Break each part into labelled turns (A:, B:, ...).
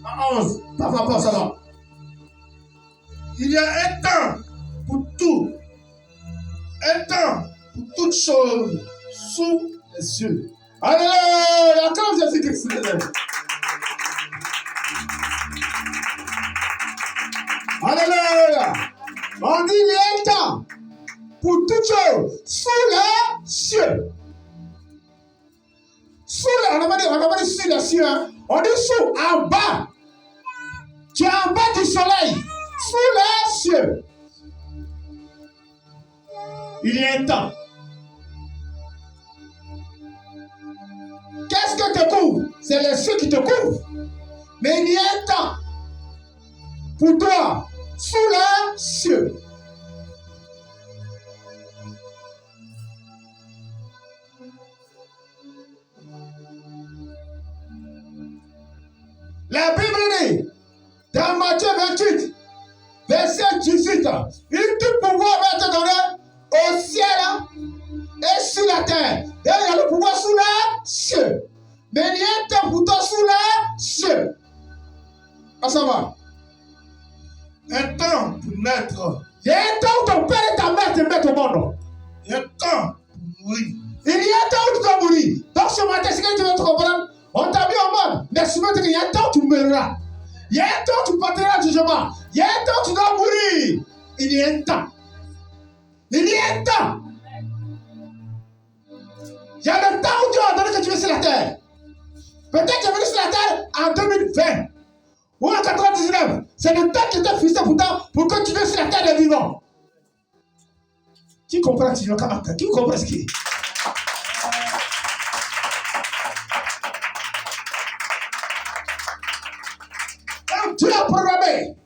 A: À 11. Papa, ça va. Il y a un temps pour tout. Un temps pour toutes choses sous les cieux. Alléluia! Quand Jésus-Christ est là. Alléluia! On dit il y a un temps pour toutes choses sous les cieux. Sous les, on a pas dit sous les cieux, hein? On dit sous, en bas. Tu es en bas du soleil, sous les cieux. Il y a un temps. Qu'est-ce que te couvre? C'est les cieux qui te couvrent. Mais il y a un temps pour toi, sous les cieux. La Bible dit, dans Matthieu 28, verset 18, il tout pouvoir va te donner au ciel et sur la terre. Et il y a le pouvoir sous les cieux. Mais il y a un temps pour toi sous les cieux. Ah, ça va. Un temps pour naître. Il y a un temps où ton père et ta mère te mettent au monde. Il y a un temps pour mourir. Il y a un temps où tu dois mourir. Donc ce matin, c'est que tu veux te comprendre. On t'a mis au monde. Mais souvent, il y a un temps où tu mourras. Il y a un temps où tu partiras au jugement. Il y a un temps où tu dois mourir. Il y a un temps. Il y a un temps. Il y a le temps où Dieu a donné que tu es sur la terre. Peut-être que tu es venu sur la terre en 2020 ou en 99. C'est le temps qui était fixé pour que tu viennes sur la terre des vivants. Qui comprend ce qui est? Qui comprend ce qui est? Quand Dieu a programmé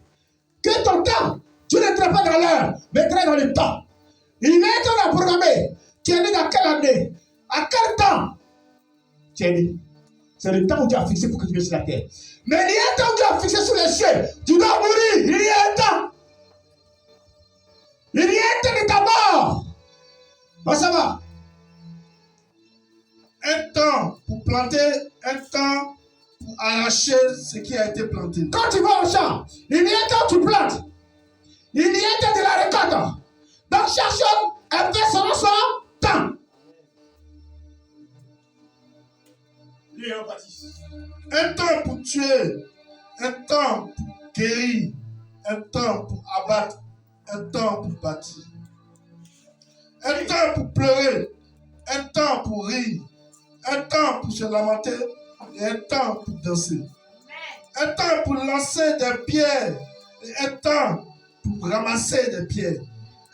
A: que ton temps, tu n'entras pas dans l'heure, mais dans le temps. Il est temps à programmer. Tu es né dans quelle année? À quel temps? Tu es né. C'est le temps où tu as fixé pour que tu viennes sur la terre. Mais il y a un temps où tu as fixé sur les cieux. Tu dois mourir. Il y a un temps. Il y a un temps de ta mort. Oh, ça va. Un temps pour planter, un temps pour arracher ce qui a été planté. Quand tu vas au champ, il y a un temps où tu plantes. Il y a un temps de la récolte. Donc chaque chose est fait selon son temps. Un temps pour tuer, un temps pour guérir, un temps pour abattre, un temps pour bâtir. Un temps pour pleurer, un temps pour rire, un temps pour se lamenter et un temps pour danser. Un temps pour lancer des pierres et un temps pour ramasser des pierres.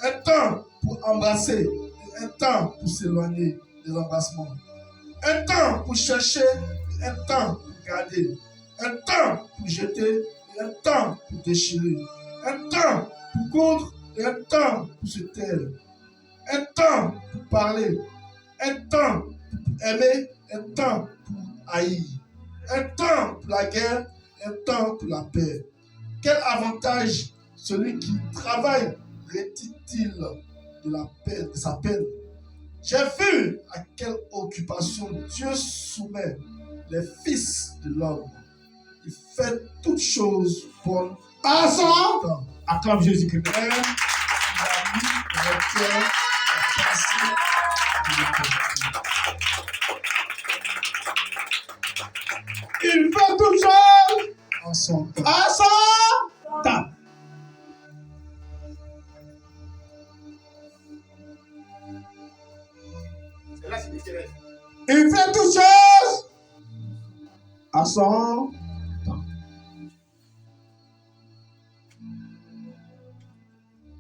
A: Un temps pour embrasser et un temps pour s'éloigner des embrassements. Un temps pour chercher et un temps pour garder. Un temps pour jeter et un temps pour déchirer. Un temps pour coudre et un temps pour se taire. Un temps pour parler. Un temps pour aimer. Un temps pour haïr. Un temps pour la guerre et un temps pour la paix. Quel avantage celui qui travaille retire-t-il de la paix, de sa peine? J'ai vu à quelle occupation Dieu soumet les fils de l'homme. Il fait toutes choses bonnes à son temps. Acclame Jésus-Christ. Il a mis le cœur à passer il fait toutes choses en son temps. À son temps. Il fait toutes choses à son temps.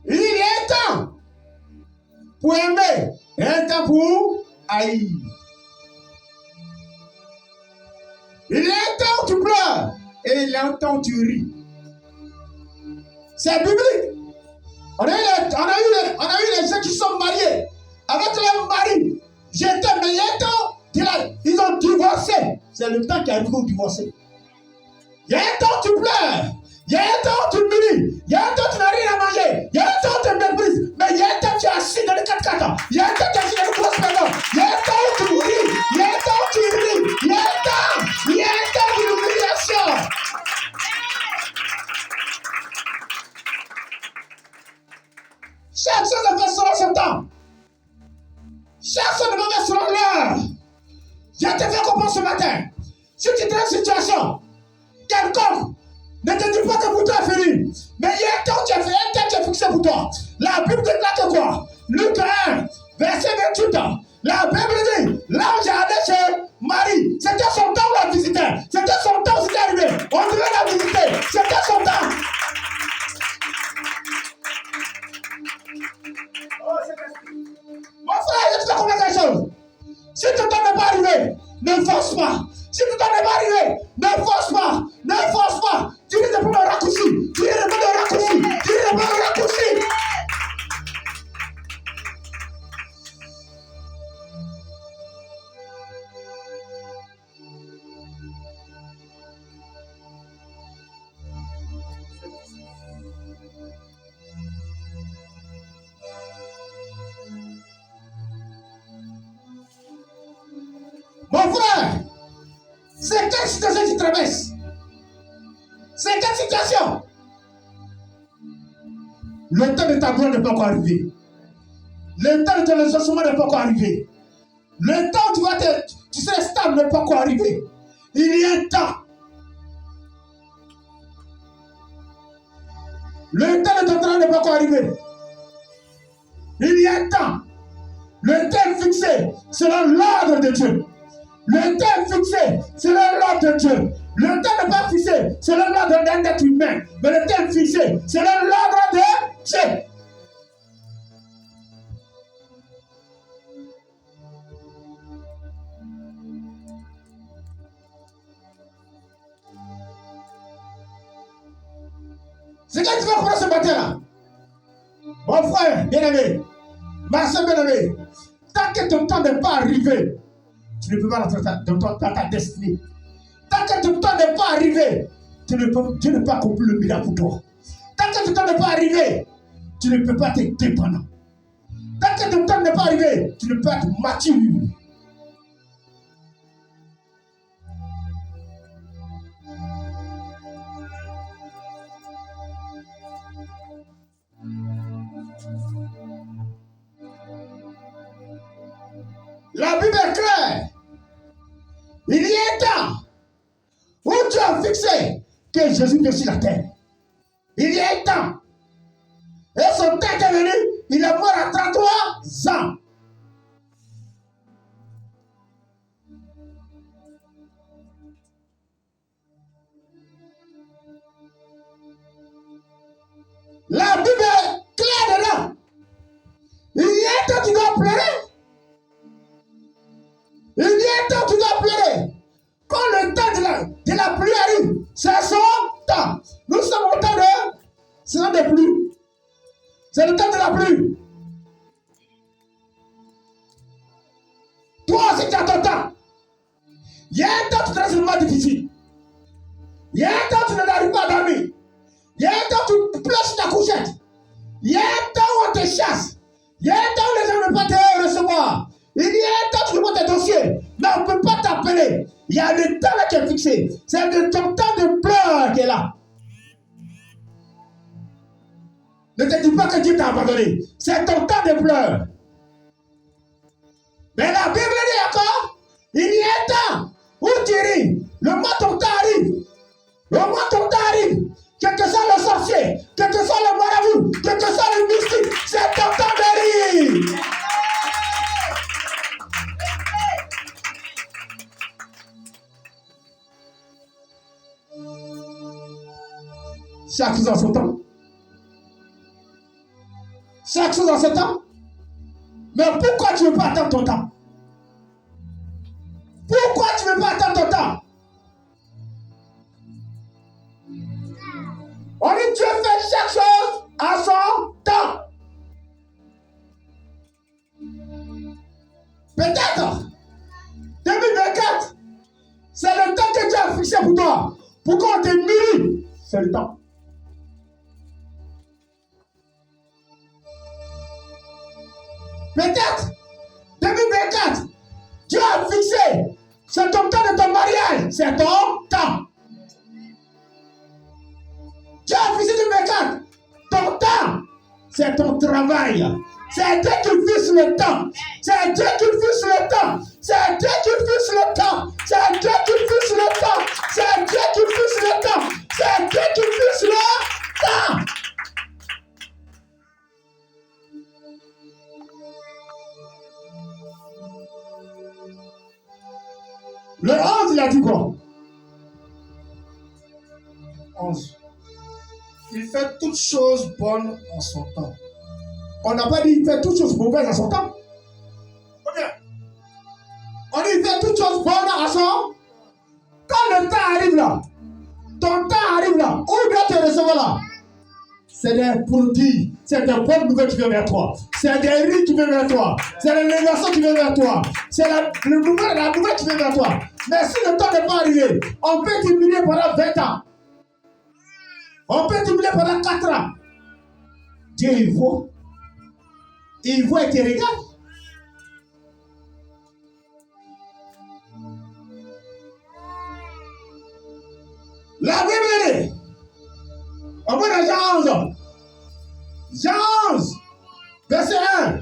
A: Il y a un temps pour aimer et un temps pour haïr. Il y a un temps où tu pleures et il y a un temps où tu ris. C'est biblique. On a eu les gens qui sont mariés avec leur mari. J'étais, mais il y a un temps, ils ont divorcé. C'est le temps qui arrive pour divorcer. Il y a un temps où tu pleures. Il y a un temps où tu mouris. Il y a un temps où tu n'as rien à manger. Il y a un temps où tu te méprises. Mais il y a un temps où tu es assis dans le 4x4. Il y a un temps où tu es assis dans le prospecteur. Il y a un temps où tu ris. Il y a un temps où tu ris. Il y a un temps. Il y a un temps où tu ris.
B: tu es dans une situation quelconque, ne te dis pas que pour toi est fini. Mais il y a un temps tu as fait, un temps tu as fixé pour toi. La Bible déclare que quoi? Luc 1, verset 28. La Bible dit, l'ange allait chez Marie. C'était son temps où la visitait. C'était son temps où c'était arrivé. On devait la visiter. C'était son temps. Mon frère, je te connais quelque chose. Si ton temps n'est pas arrivé, ne force pas. Si ton temps n'est pas arrivé, ne force pas. Ne force pas. Tu ne peux pas le raccourci. Tu ne peux pas le raccourci. Tu ne peux pas le raccourci. Mon frère, c'est quelle situation tu traverses? C'est quelle situation? Le temps de ta gloire n'est pas encore arrivé. Le temps de ton exaucement n'est pas encore arrivé. Le temps où tu seras stable n'est pas encore arrivé. Il y a un temps. Le temps de ton travail n'est pas encore arrivé. Il y a un temps. Le temps est fixé selon l'ordre de Dieu. Le temps est fixé selon l'ordre de Dieu. Le temps n'est pas fixé selon l'ordre d'un être humain, mais le temps est fixé selon l'ordre de Dieu. C'est quand tu vas comprendre ce matin-là. Mon frère bien-aimé, ma soeur bien-aimée, tant que ton temps n'est pas arrivé, tu ne peux pas rentrer dans ta destinée. Tant que ton temps n'est pas arrivé, Dieu ne peut pas accomplir le miracle pour toi. Tant que ton temps n'est pas arrivé, tu ne peux pas être dépendant. Tant que ton temps n'est pas arrivé, tu ne peux pas être mature. La Bible est claire. Il y a un temps où Dieu a fixé que Jésus vient sur la terre. Il y a un temps. Et son temps est venu, il est mort à 33 ans. La Bible est claire dedans. Il y a un temps tu dois pleurer. Il y a un temps tu dois pleurer. Quand le temps de la pluie arrive, c'est son temps. Nous sommes au temps de... C'est le temps de pluie. C'est le temps de la pluie. Toi aussi tu as ton temps. Il y a un temps où tu traverses le moment difficile. Il y a un temps où tu n'arrives pas à dormir. Il y a un temps où tu pleures sur ta couchette. Il y a un temps où on te chasse. Il y a un temps où les gens ne peuvent pas te recevoir. Il y a un temps où tu peux tes dossiers, mais on ne peut pas t'appeler. Il y a le temps là qui est fixé. C'est ton temps de pleurs qui est là. Ne te dis pas que Dieu t'a abandonné. C'est ton temps de pleurs. Mais la Bible dit encore, il y a un temps où tu ris. Le moment ton temps arrive. Le moment ton temps arrive. Quel que soit le sorcier, quel que soit le marabout, quel que soit le mystique, c'est ton temps de rire. Chaque chose en son temps. Chaque chose en son temps. Mais pourquoi tu ne veux pas attendre ton temps? Pourquoi tu ne veux pas attendre ton temps? On dit Dieu fait chaque chose à son temps. Peut-être 2024, c'est le temps que Dieu a fixé pour toi. Pourquoi on te mûrit? C'est le temps. Peut-être 2024, Dieu a fixé. C'est ton temps de ton mariage. C'est ton temps. Dieu a fixé 2024. Ton temps, c'est ton travail. C'est Dieu qui fixe le temps. C'est Dieu qui fixe le temps. C'est Dieu qui fixe le temps. C'est Dieu qui fixe le temps. C'est Dieu qui fixe le temps. C'est Dieu qui fixe le temps. Le 11, il a dit quoi?
A: 11. Il fait toutes choses bonnes en son temps.
B: On n'a pas dit il fait toutes choses mauvaises à son temps. On dit il fait toutes choses bonnes à son. Quand le temps arrive là, ton temps arrive là, où doit te recevoir là? C'est des produits, c'est des bonnes nouvelles qui viennent vers toi. C'est des riz qui viennent vers toi. C'est l'élévation qui vient vers toi. C'est la nouvelle qui vient vers toi. Mais si le temps n'est pas arrivé, on peut diminuer pendant 20 ans. On peut diminuer pendant 4 ans. Dieu, il voit. Il voit et te regarde. La Bible dit, on voit dans Jean 11. Jean 11, verset 1.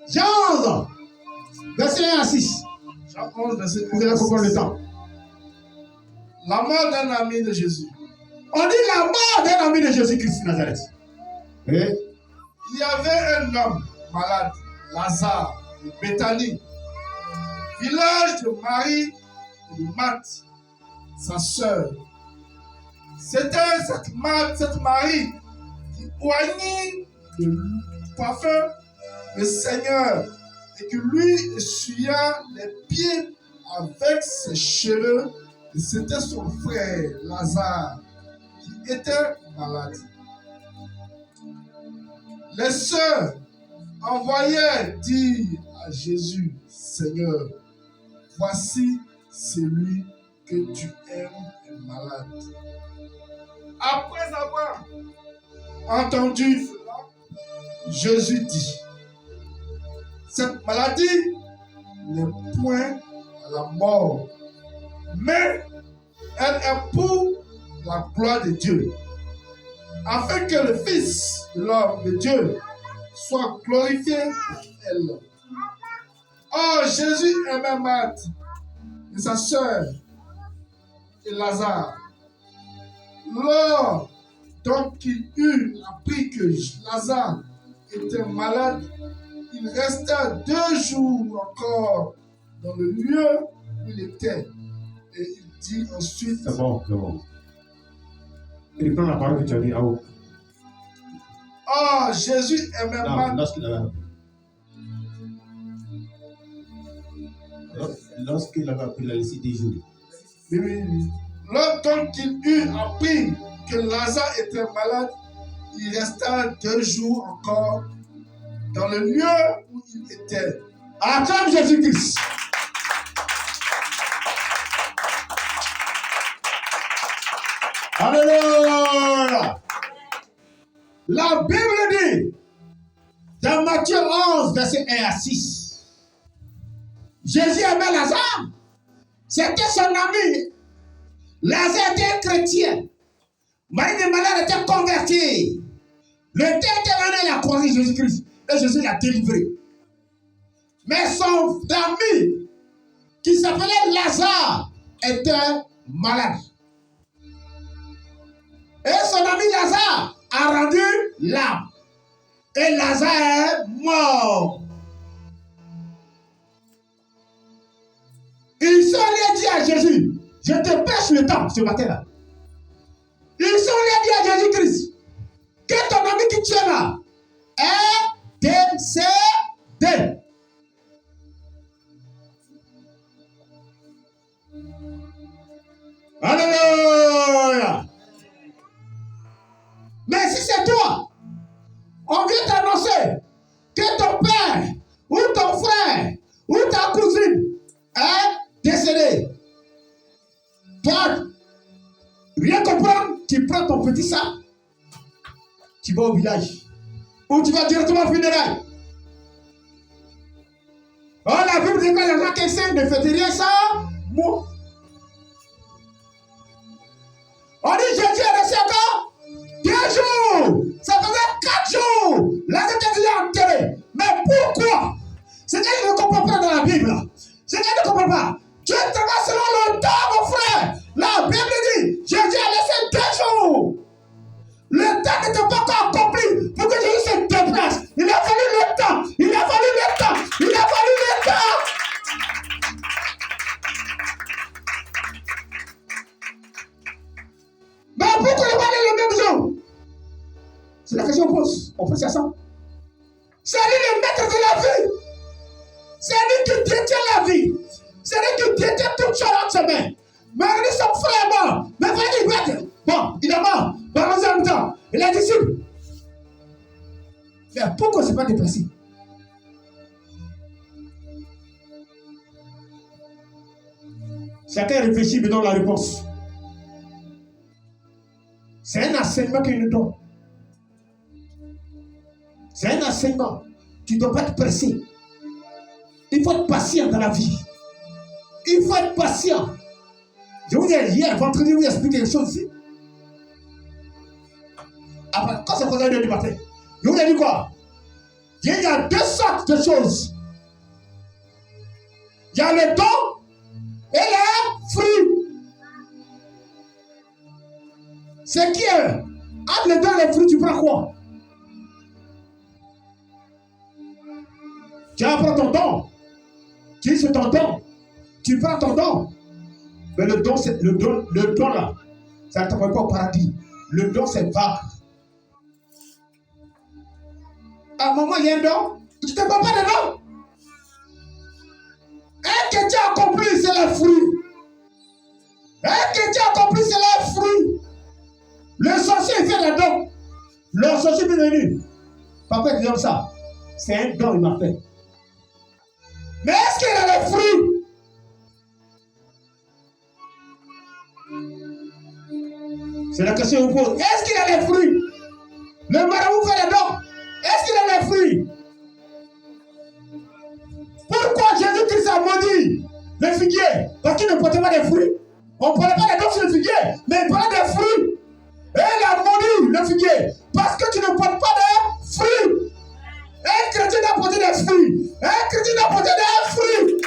B: Jean 11, verset 1 à 6.
A: Jean 11, verset 1.
B: Vous allez comprendre le temps.
A: La mort d'un ami de Jésus.
B: On dit la mort d'un ami de Jésus-Christ de Nazareth. Et
A: il y avait un homme malade, Lazare, de Béthanie, village de Marie et de Marthe, sa sœur. C'était cette Marie qui oignit le parfum du Seigneur et qui lui essuya les pieds avec ses cheveux. Et c'était son frère Lazare qui était malade. Les sœurs envoyaient dire à Jésus, Seigneur, voici celui que tu aimes est malade. Après avoir entendu cela, Jésus dit, cette maladie n'est point à la mort, mais elle est pour la gloire de Dieu, afin que le Fils de l'homme de Dieu soit glorifié par elle. Or, Jésus aimait Marthe et sa sœur et Lazare. Lors donc il eut appris que Lazare était malade, il resta 2 jours encore dans le lieu où il était. Et il dit ensuite...
B: c'est bon, c'est bon. Il prend la parole que tu as dit à haut.
A: Oh, Jésus aimait Marthe.
B: Lorsqu'il avait appris la liste des jours.
A: Oui. Lorsqu'il eut appris que Lazare était malade, il resta 2 jours encore dans le lieu où il était.
B: Acclame Jésus-Christ. Alléluia. La Bible dit, dans Matthieu 11, verset 1 à 6, Jésus aimait Lazare. C'était son ami. Lazare était chrétien. Marie de malade était convertie. Le dernier, il a croisé Jésus-Christ. Et Jésus l'a délivré. Mais son ami, qui s'appelait Lazare, était malade. Et son ami Lazare a rendu l'âme. Et Lazare est mort. Ils sont allés dire à Jésus, je te pêche le temps ce matin-là. Ils sont allés dire à Jésus-Christ que ton ami qui tient là est décédé. Alléluia. Mais si c'est toi, on vient t'annoncer que ton père, ou ton frère, ou ta cousine est décédé. Toi, rien comprendre, tu prends ton petit sac, tu vas au village, ou tu vas directement au funérail. Oh, la Bible dit que les gens qui essaient de fêter rien sans moi. On dit Jésus est resté encore 2 jours. Ça faisait 4 jours. Là, c'était déjà enterré. Mais pourquoi? C'est qu'ils ne comprennent pas dans la Bible. C'est qu'ils ne comprennent pas. Dieu travaille selon le temps, mon frère. La Bible dit Jésus a laissé 2 jours. Le temps n'était pas encore accompli pour que Jésus se déplace. Il a fallu le temps. Il a fallu le temps. Il a fallu le temps. Mais pourquoi ne pas aller le même jour? C'est la question qu'on pose. On pose ça. C'est lui le maître de la vie. C'est lui qui détient la vie. C'est lui qui détient toute chose en ses mains. Mais lui, son frère est mort. Mais il fallait qu'il mette. Bon, il est mort. Dans le même temps. Il est disciple. Mais pourquoi ce n'est pas déplacé? Chacun réfléchit, mais donne la réponse. C'est un enseignement qu'il nous donne. C'est un enseignement. Tu ne dois pas te presser. Il faut être patient dans la vie. Il faut être patient. Je vous ai hier, vendredi, je vous ai expliqué quelque chose ici. Après, quand c'est 1h du matin, je vous ai dit quoi? Il y a 2 sortes de choses. Il y a le don et les fruits. C'est qui est? Entre le don et les fruits, tu prends quoi? Tu vas prendre ton don. Tu dis c'est ton don. Tu prends ton don. Mais le don, c'est le don là. Ça ne t'envoie pas au paradis. Le don, c'est vague. À un moment, il y a un don. Tu ne te prends pas de don. Un chrétien accompli, c'est le fruit. Un chrétien accompli, c'est le fruit. Le sorcier, il fait le don. Le sorcier est venu. Papa dit comme ça. C'est un don, il m'a fait. Mais est-ce qu'il a les fruits? C'est la question que je vous pose. Est-ce qu'il a les fruits? Le marabout fait les dons. Est-ce qu'il a les fruits? Pourquoi Jésus-Christ a maudit le figuier? Parce qu'il ne portait pas des fruits. On ne parlait pas des dons sur le figuier, mais il parlait des fruits. Et il a maudit le figuier parce que tu ne portes pas de fruits. Un chrétien doit porter des fruits. Un chrétien doit porter des fruits.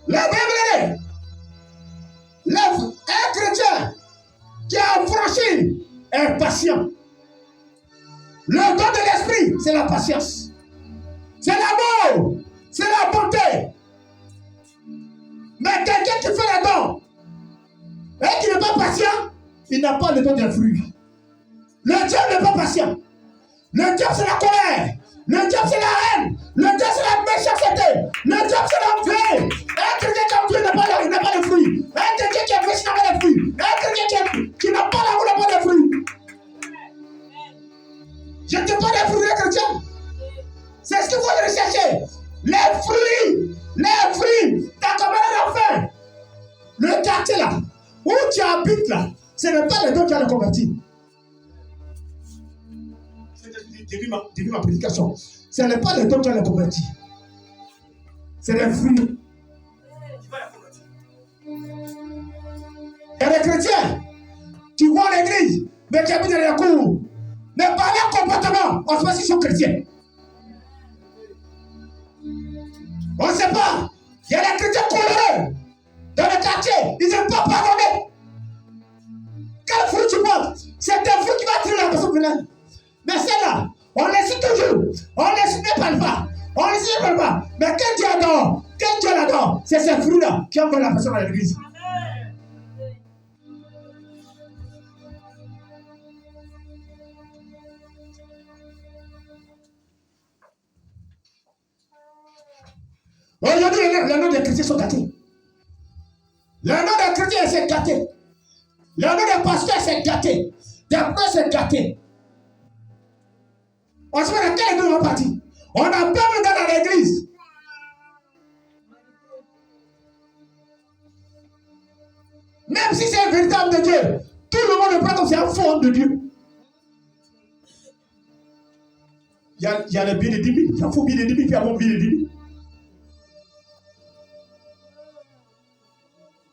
B: La Bible dit, un chrétien qui a franchi est patient. Le don de l'esprit, c'est la patience. C'est l'amour. C'est la bonté. Mais quelqu'un qui fait le don et qui n'est pas patient, il n'a pas le don des fruits. Le diable n'est pas patient. Le diable, c'est la colère. Le diable, c'est la haine. Le diable, c'est la méchanceté. Le diable, c'est l'envie. Un chrétien comme Dieu n'a pas de fruits. Un chrétien qui est péché n'a pas de fruits. Un chrétien qui n'a pas l'amour n'a pas de fruits. Je ne dis pas des fruits, les chrétiens. C'est ce qu'il faut rechercher. Les fruits. Les fruits. Ta camarade a faim. Le quartier là, où tu habites là, ce n'est pas les dons qui allent le convertir. J'ai vu ma prédication. Ce n'est pas les dons qui allent le convertir. C'est les fruits. Il y a des chrétiens qui vont à l'église, mais qui habitent dans les cours. Mais par leur comportement, on se voit s'ils sont chrétiens. On ne sait pas. Il y a des chrétiens colorés dans le quartier. Ils n'aiment pas pardonner. Quel fruit tu portes? C'est un fruit qui va tirer la personne finale. Mais celle-là, on les cite toujours. On les cite ne parle pas. On les cite ne parle pas. Mais quel Dieu adore? Quel Dieu l'adore? C'est ces fruits-là qui envoient la personne à l'église. Aujourd'hui, les noms des chrétiens sont gâtés. Les noms des chrétiens, c'est gâté. Les noms des pasteurs, c'est gâté. Des prêtres, c'est gâté. On se met dans quel nom on partit? On a pas besoin dans l'église. Même si c'est un véritable de Dieu, tout le monde le prend comme c'est un faux homme de Dieu. Il y a les billets de 10 000. Il y a un faux billet de 10 000, puis il y a un bon billet de 10 000.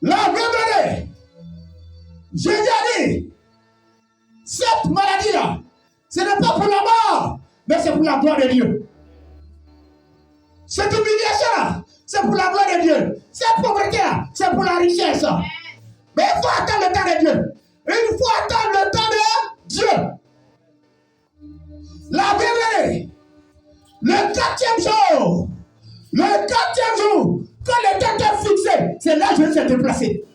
B: La Bible, j'ai dit, cette maladie-là, ce n'est pas pour la mort, mais c'est pour la gloire de Dieu. Cette humiliation-là, c'est pour la gloire de Dieu. Cette pauvreté-là, c'est pour la richesse. Mais il faut attendre le temps de Dieu. Il faut attendre le temps de Dieu. La Bible, le 4e jour, quand le temps est fixé, c'est là que je vais se déplacer.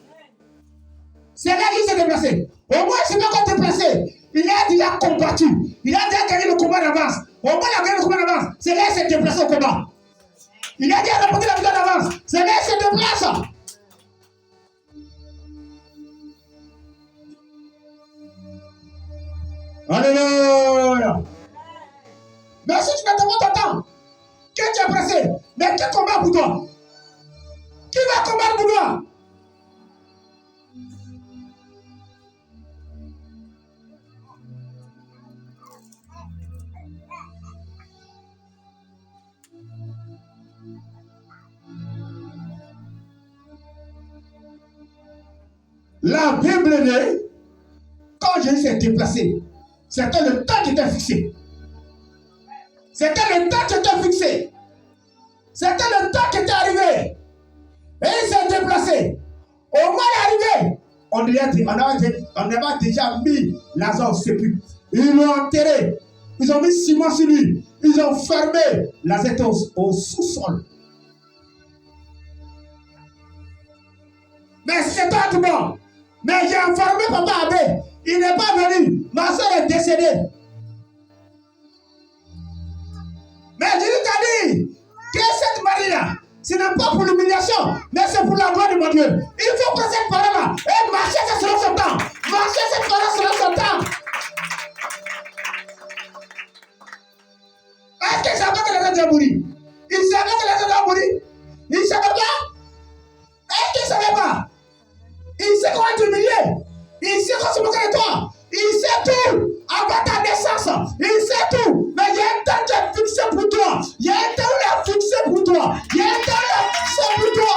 B: C'est là qu'il s'est déplacé. Au moins, il ne s'est pas encore déplacé. Il a déjà combattu. Il a déjà gagné le combat d'avance. Au moins, il a gagné le combat d'avance. C'est là qu'il s'est déplacé au combat. Il a déjà remporté la victoire d'avance. C'est là qu'il se déplace. Alléluia. Mais si tu n'attends pas ton temps, que tu es pressé, mais qui combat pour toi? Qui va combattre pour toi? La Bible dit, quand Jésus s'est déplacé, c'était le temps qui était fixé. C'était le temps qui était fixé. C'était le temps qui était arrivé. Et il s'est déplacé. Au moment d'arriver, on avait déjà mis Lazare au sépulcre. Ils l'ont enterré. Ils ont mis ciment sur lui. Ils ont fermé. Lazare était au sous-sol. Mais c'était tout bon. Mais j'ai informé Papa Abbé. Il n'est pas venu. Ma soeur est décédée. Mais Jésus t'a dit que cette Marie-là, ce n'est pas pour l'humiliation, mais c'est pour la gloire de mon Dieu. Il faut prendre cette parole-là et marcher selon son temps. Marcher cette parole selon son temps. Est-ce qu'il savait que les gens devaient mourir? Il savait que les gens devaient mourir? Il ne savait pas? Est-ce qu'il ne savait pas? Il sait qu'on va t'humilier. Il sait qu'on se moque de toi. Il sait tout. Avant ta naissance, il sait tout. Mais il y a un temps qui est fixé pour toi. Il y a un temps où il est fixé pour toi. Il y a un temps où il est fixé pour toi.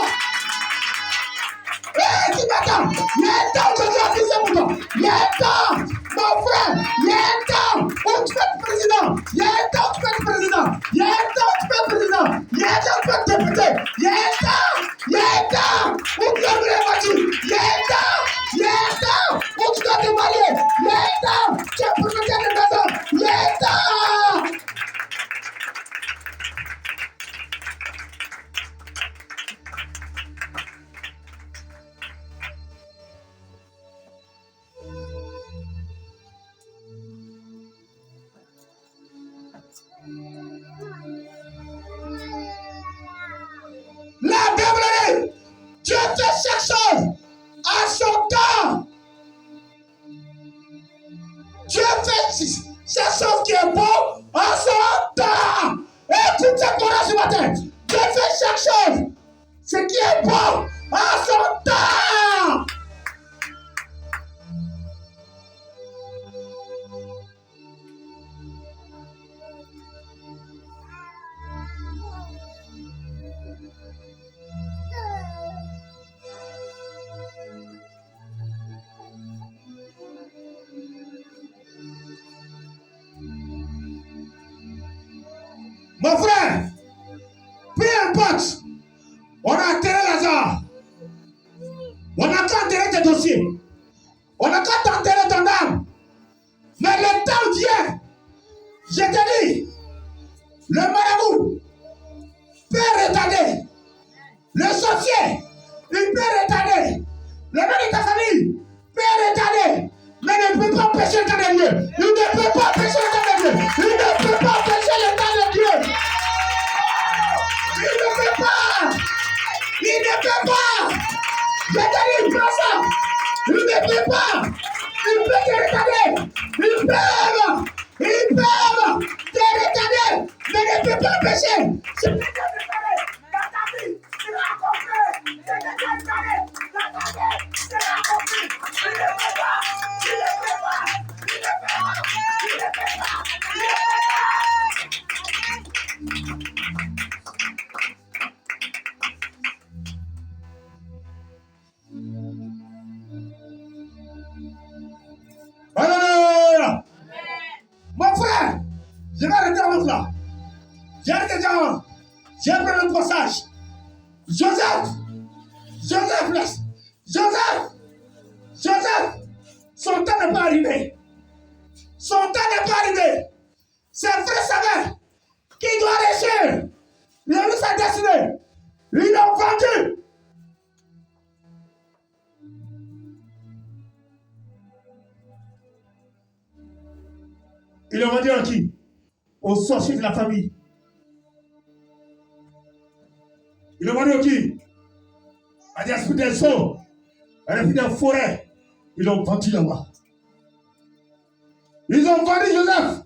B: Hé, tu m'attends. Il y a un temps où Dieu a fixé pour toi. Il y a un temps, mon frère. Il y a un temps où tu peux être président. Il y a un temps où tu peux être président. Il y a un temps où tu peux être président. Il y a un temps où tu peux être député. Il y a un temps. Il y a un temps où tu dois brûler la voiture. Il y a un temps. Il y a un temps où tu dois te marier. Il y a un temps. Tu es propriétaire de maison. Il y a un temps. La Bible dit, Dieu fait chaque chose à son temps. Dieu fait chaque chose qui est bon à son temps. Écoute cette parole ce matin. Dieu fait chaque chose, ce qui est bon à son temps. Mon frère, peu importe, on a enterré Lazare. On n'a qu'à enterrer tes dossiers. On n'a qu'à t'enterrer ton âme. Mais le temps vient. Je te dis, le marabout peut retarder. Le sorcier, il peut retarder. Le nom de ta famille peut retarder. Mais ne peut pas empêcher le temps de Dieu. Il ne peut pas empêcher le temps de Dieu. Il ne peut pas empêcher le temps de Dieu. Il ne peut pas. Il ne peut pas. Je te dis, prends ça. Il ne peut pas. Il peut te retarder. Ils peuvent te retarder. Mais ne peut pas empêcher. Je peux te retarder dans ta vie. Tu l'as compris. Je peux te retarder dans ta vie. Tu l'as compris. Il ne peut pas. Il ne peut pas. Il ne peut pas. Il ne peut pas. Il ne peut pas. ta place. Joseph, son temps n'est pas arrivé. Son temps n'est pas arrivé. C'est un frère Samuel qui doit réussir. Il a vu sa destinée. Ils l'ont vendu. Ils l'ont vendu à qui? Aux sorciers de la famille. Ils l'ont vendu à qui? À des esprits des eaux, à des esprits des forêts. Ils l'ont vendu là-bas. Ils ont vendu Joseph.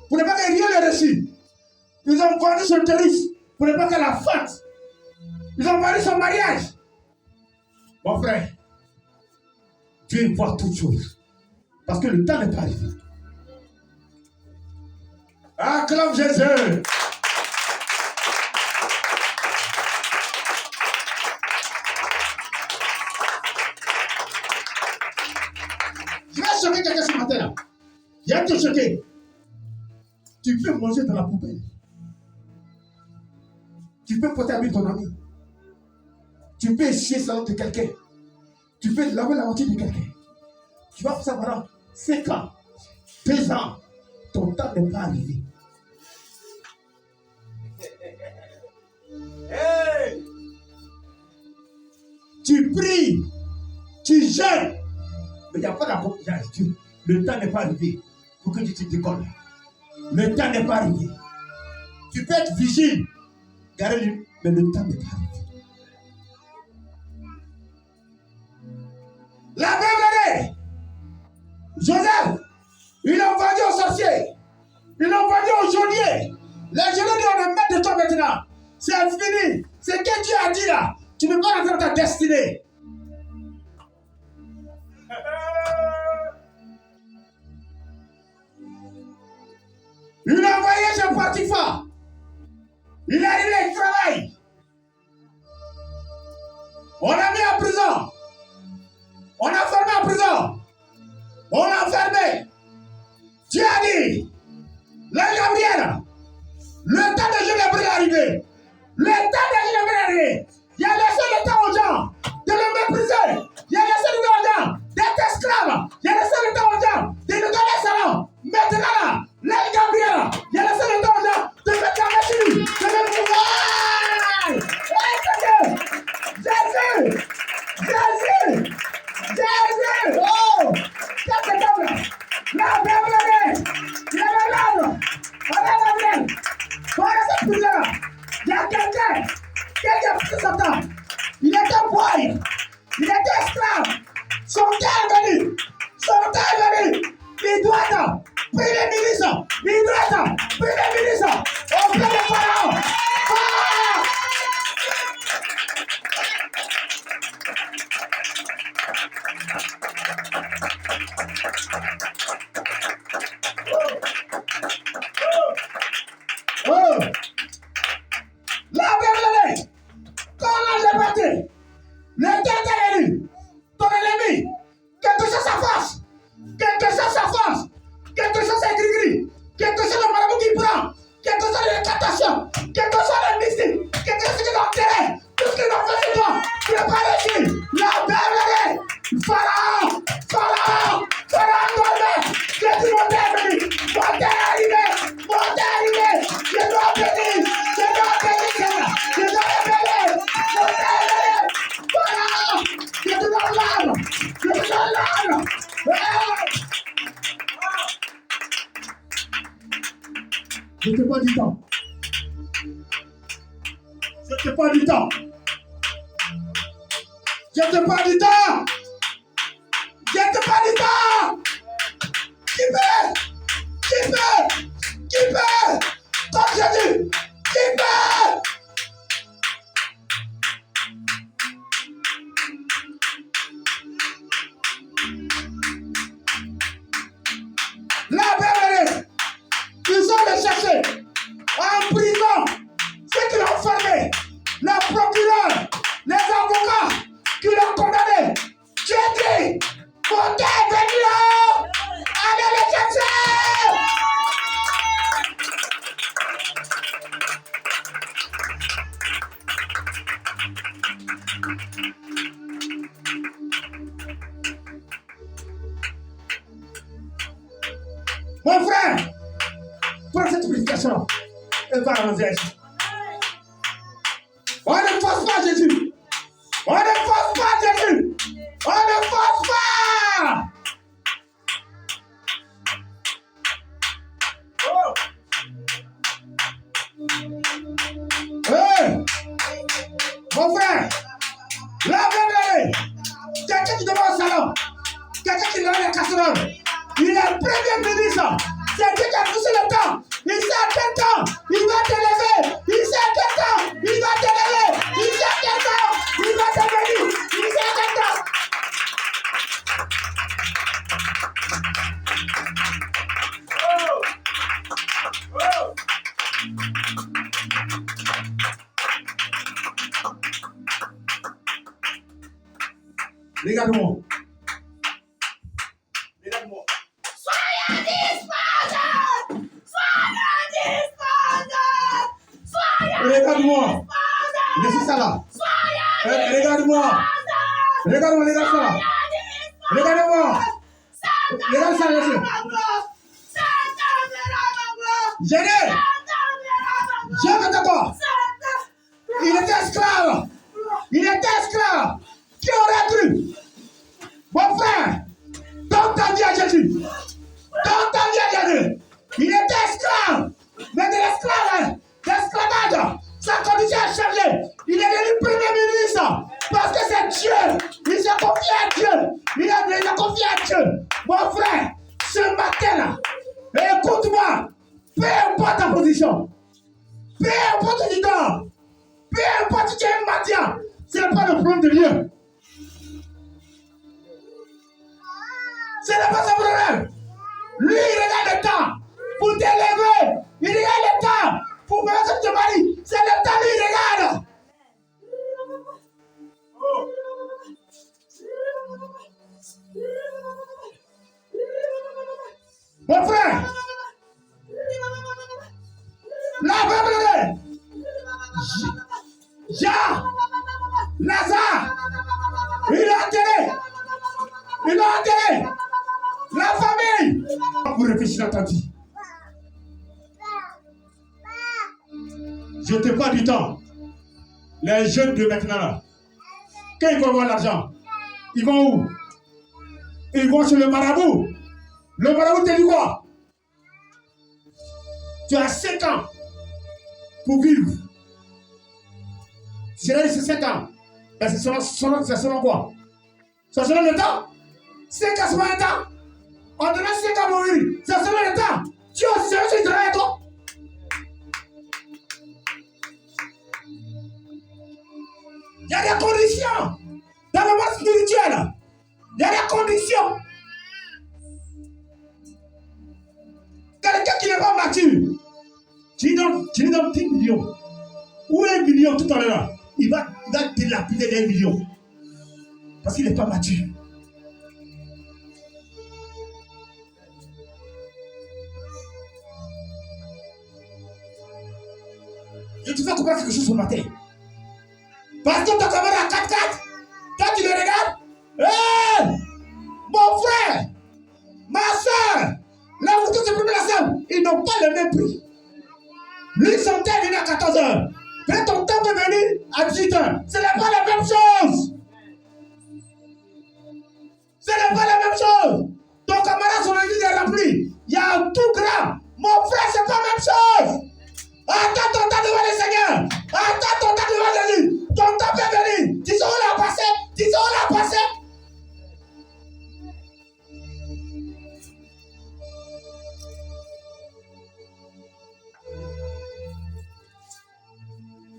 B: Pour ne pas qu'il y ait rien de reçu. Ils ont vendu son terrorisme. Pour ne pas qu'elle la fête. Ils ont vendu son mariage. Mon frère, Dieu voit toutes choses. Parce que le temps n'est pas arrivé. Acclame Jésus. Je vais choquer quelqu'un ce matin-là. Je vais te choquer. Tu peux manger dans la poubelle. Tu peux porter avec ton ami. Tu peux chier le salon de quelqu'un. Tu peux laver la voiture de quelqu'un. Tu vas faire ça pendant 5 ans, 2 ans. Ton temps n'est pas arrivé. Hey! Tu pries, tu jeûnes, mais il n'y a pas d'accomplissement. Le temps n'est pas arrivé pour que tu te décolles. Le temps n'est pas arrivé. Tu peux être vigile, garde-le, mais le temps n'est pas arrivé. La même année, Joseph, ils l'ont vendu aux sorciers, ils l'ont vendu aux geôliers. Les geôliers disent on est maître de toi maintenant. C'est fini. C'est ce que Dieu a dit là. Tu ne peux pas rentrer dans ta destinée. Il a envoyé chez Potiphar. Il est arrivé, il travaille. On l'a mis en prison. On l'a fermé en prison. On l'a enfermé. Dieu a dit, là, Gabriel, le temps de Dieu Gabriel est arrivé. Le temps de Dieu Gabriel est arrivé. Il a laissé le temps aux gens de le mépriser. Il a laissé le temps aux gens d'être esclaves. Il a laissé le temps aux gens de nous donner le salon. Maintenant là, l'âge Gabriel, il a laissé le temps aux gens de mettre la machine, de mettre le pouvoir. Jésus! Jésus! Jésus! Oh! Qu'est-ce que c'est là? La Bible, il est là. On est là. Voilà cette prison-là. Il y a quelqu'un qui a pris Satan. Il était boy. Il était esclave. Son temps est venu. Son temps est venu. Il doit être premier ministre. Il doit être premier ministre auprès de Pharaon. Oh! La Bible, quand l'ange est parti, le temps est venu. Ton ennemi, quelque chose sa force, quelque chose sa force, quelque chose est gris-gris, quelque chose de marabout qui prend, quelque chose de captation, quelque chose de mystique, quelque chose qui est enterré, tout ce qui va faire sur toi, tu n'es pas réussi. La Bible, Pharaon, Pharaon, Pharaon, dormait, que tu m'as venu, mon temps est arrivé, mon temps est arrivé, je dois bénir, je dois bénir, je dois bénir, mon temps est arrivé, Pharaon, je te donne l'âme, je te donne l'âme. Je te pas du temps. Je te pas du temps. Je te pas du temps. Je te pas du temps. Qui peut? Qui peut? Qui peut? Comme j'ai dit, qui peut? La Bible, ils ont les cherché en prison, ceux qui l'ont fermé, le procureur, les avocats qui l'ont condamné. J'ai dit, mon temps est venu là, allez les chercher. Mon frère, prends cette prédication et va en Jésus. On ne force pas Jésus. On ne force pas Jésus. On ne force pas. Oh. Hey, mon frère, lève-le. Quelqu'un qui demande au salon, quelqu'un qui demande la casserole. Il est le premier ministre. C'est lui qui a poussé le temps. Il sait à quel temps il va te lever. Il sait à quel temps il va te lever. Il sait à quel temps il va te venir. Il sait à quel temps. Regarde-moi. Regarde-moi.
C: Soyez disposés! Soyez disposés!
B: Regarde-moi. Laissez ça là. Regarde-moi. Regarde-moi, regarde ça là. Regarde-moi. Regarde ça, laissez. Gêné. Je veux d'abord. Il était esclave. Il était esclave. Qui aurait cru? Mon frère, donne ta vie à Jésus. Donne ta vie à Jésus. Il était esclave. Mais de l'esclavage, sa condition a changé. Il est devenu premier ministre. Parce que c'est Dieu. Il s'est confié à Dieu. Il a confié à Dieu. Mon frère, ce matin-là, écoute-moi. Peu importe ta position. Peu importe où tu dors. Peu importe si tu es un matin. Ce n'est pas le problème de Dieu. Ce n'est pas son problème. Lui, il regarde le temps pour t'élever. Il regarde le temps pour mettre ton mari. C'est le temps lui, il regarde. Mon frère, la Bible, Jean, Lazare, il a enterré. Il a enterré. La famille. Pour réfléchir à ta vie. Je te parle du temps. Les jeunes de maintenant là, quand ils vont avoir l'argent, ils vont où? Ils vont chez le marabout. Le marabout te dit quoi? Tu as 5 ans pour vivre. Si j'ai dit 5 ans, ben c'est selon quoi? C'est selon le temps? 5 ans, c'est pas le temps? On donne 5 ans à mourir. C'est selon le temps. Tu as aussi tu travailles toi? Il y a des conditions dans le monde spirituel. Il y a des conditions. Quelqu'un qui n'est pas mature, tu lui donnes 10 millions ou 1 million tout à l'heure, il va dilapider les 1 million parce qu'il n'est pas mature. Je te fais comprendre quelque chose ce matin. Parce que ton camarade à 4-4, toi tu le regardes, hey, mon frère, ma soeur, la photo de premier ensemble, ils n'ont pas le même prix. Lui, son temps est venu à 14h. Mais ton temps est venu à 18h. Ce n'est pas la même chose. Ce n'est pas la même chose. Ton camarade, son église est remplie. Il y a un tout grand. Mon frère, ce n'est pas la même chose. Attends ton temps devant le Seigneur. Attends ton temps devant Jésus. Ton temps peut venir. Tu sais où l'a passé. Tu sais où l'a passé.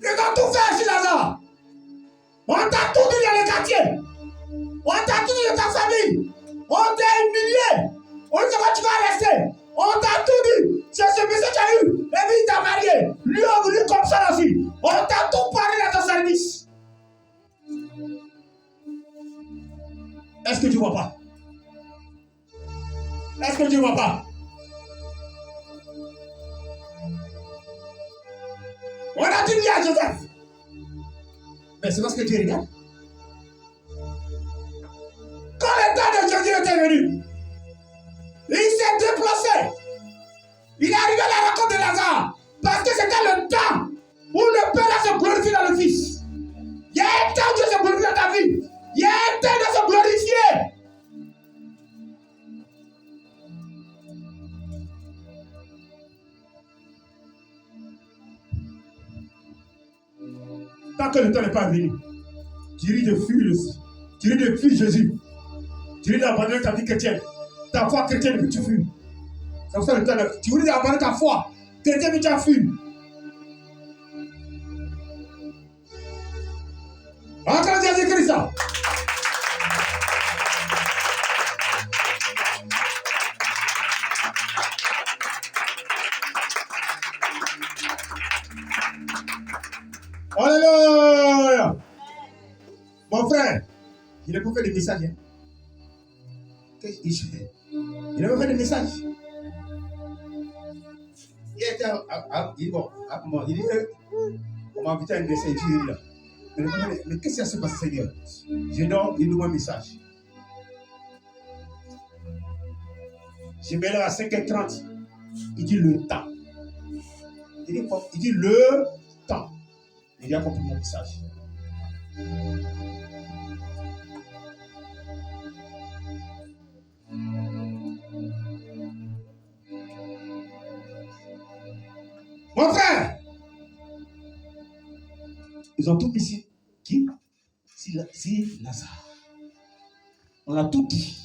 B: Ils ont tout fait chez Lazare. On t'a tout dit dans le quartier. On t'a tout dit dans ta famille. On t'a humilié. On ne sait pas où tu vas rester. On t'a tout dit. C'est ce monsieur que tu as eu. Et puis il t'a marié. Lui, on voulu comme ça aussi. On t'a tout parlé dans ton service. Est-ce que tu ne vois pas? Est-ce que tu ne vois pas? On a tout dit à Joseph. Mais c'est parce que tu regardes. est venu. Il s'est déplacé. Il est arrivé à la rencontre de Lazare. Parce que c'était le temps où le Père a se glorifié dans le Fils. Il y a un temps où Dieu se glorifie dans ta vie. Il y a un temps de se glorifier. Tant que le temps n'est pas venu, tu risques de fuir aussi. Tu risques de fuir Jésus. Tu risques d'abandonner ta vie chrétienne. Ta foi chrétienne que tu fuis. C'est pour ça que le temps, tu risques d'abandonner ta foi chrétienne que tu as fui. Encore Jésus-Christ. Alléluia. Mon frère, il n'a pas fait de message. Hein? Qu'est-ce qu'il fait? Il n'a pas fait de message. Il était il dit, on m'a invité à une message là. Mais qu'est-ce qui se passe, Seigneur? Je dors, il nous un message. Je mets là à 5h30. Il dit le temps. Il dit le temps. Il a compris mon message. Mon frère, ils ont tout mis ici. Qui? Si Lazare. On a tout dit.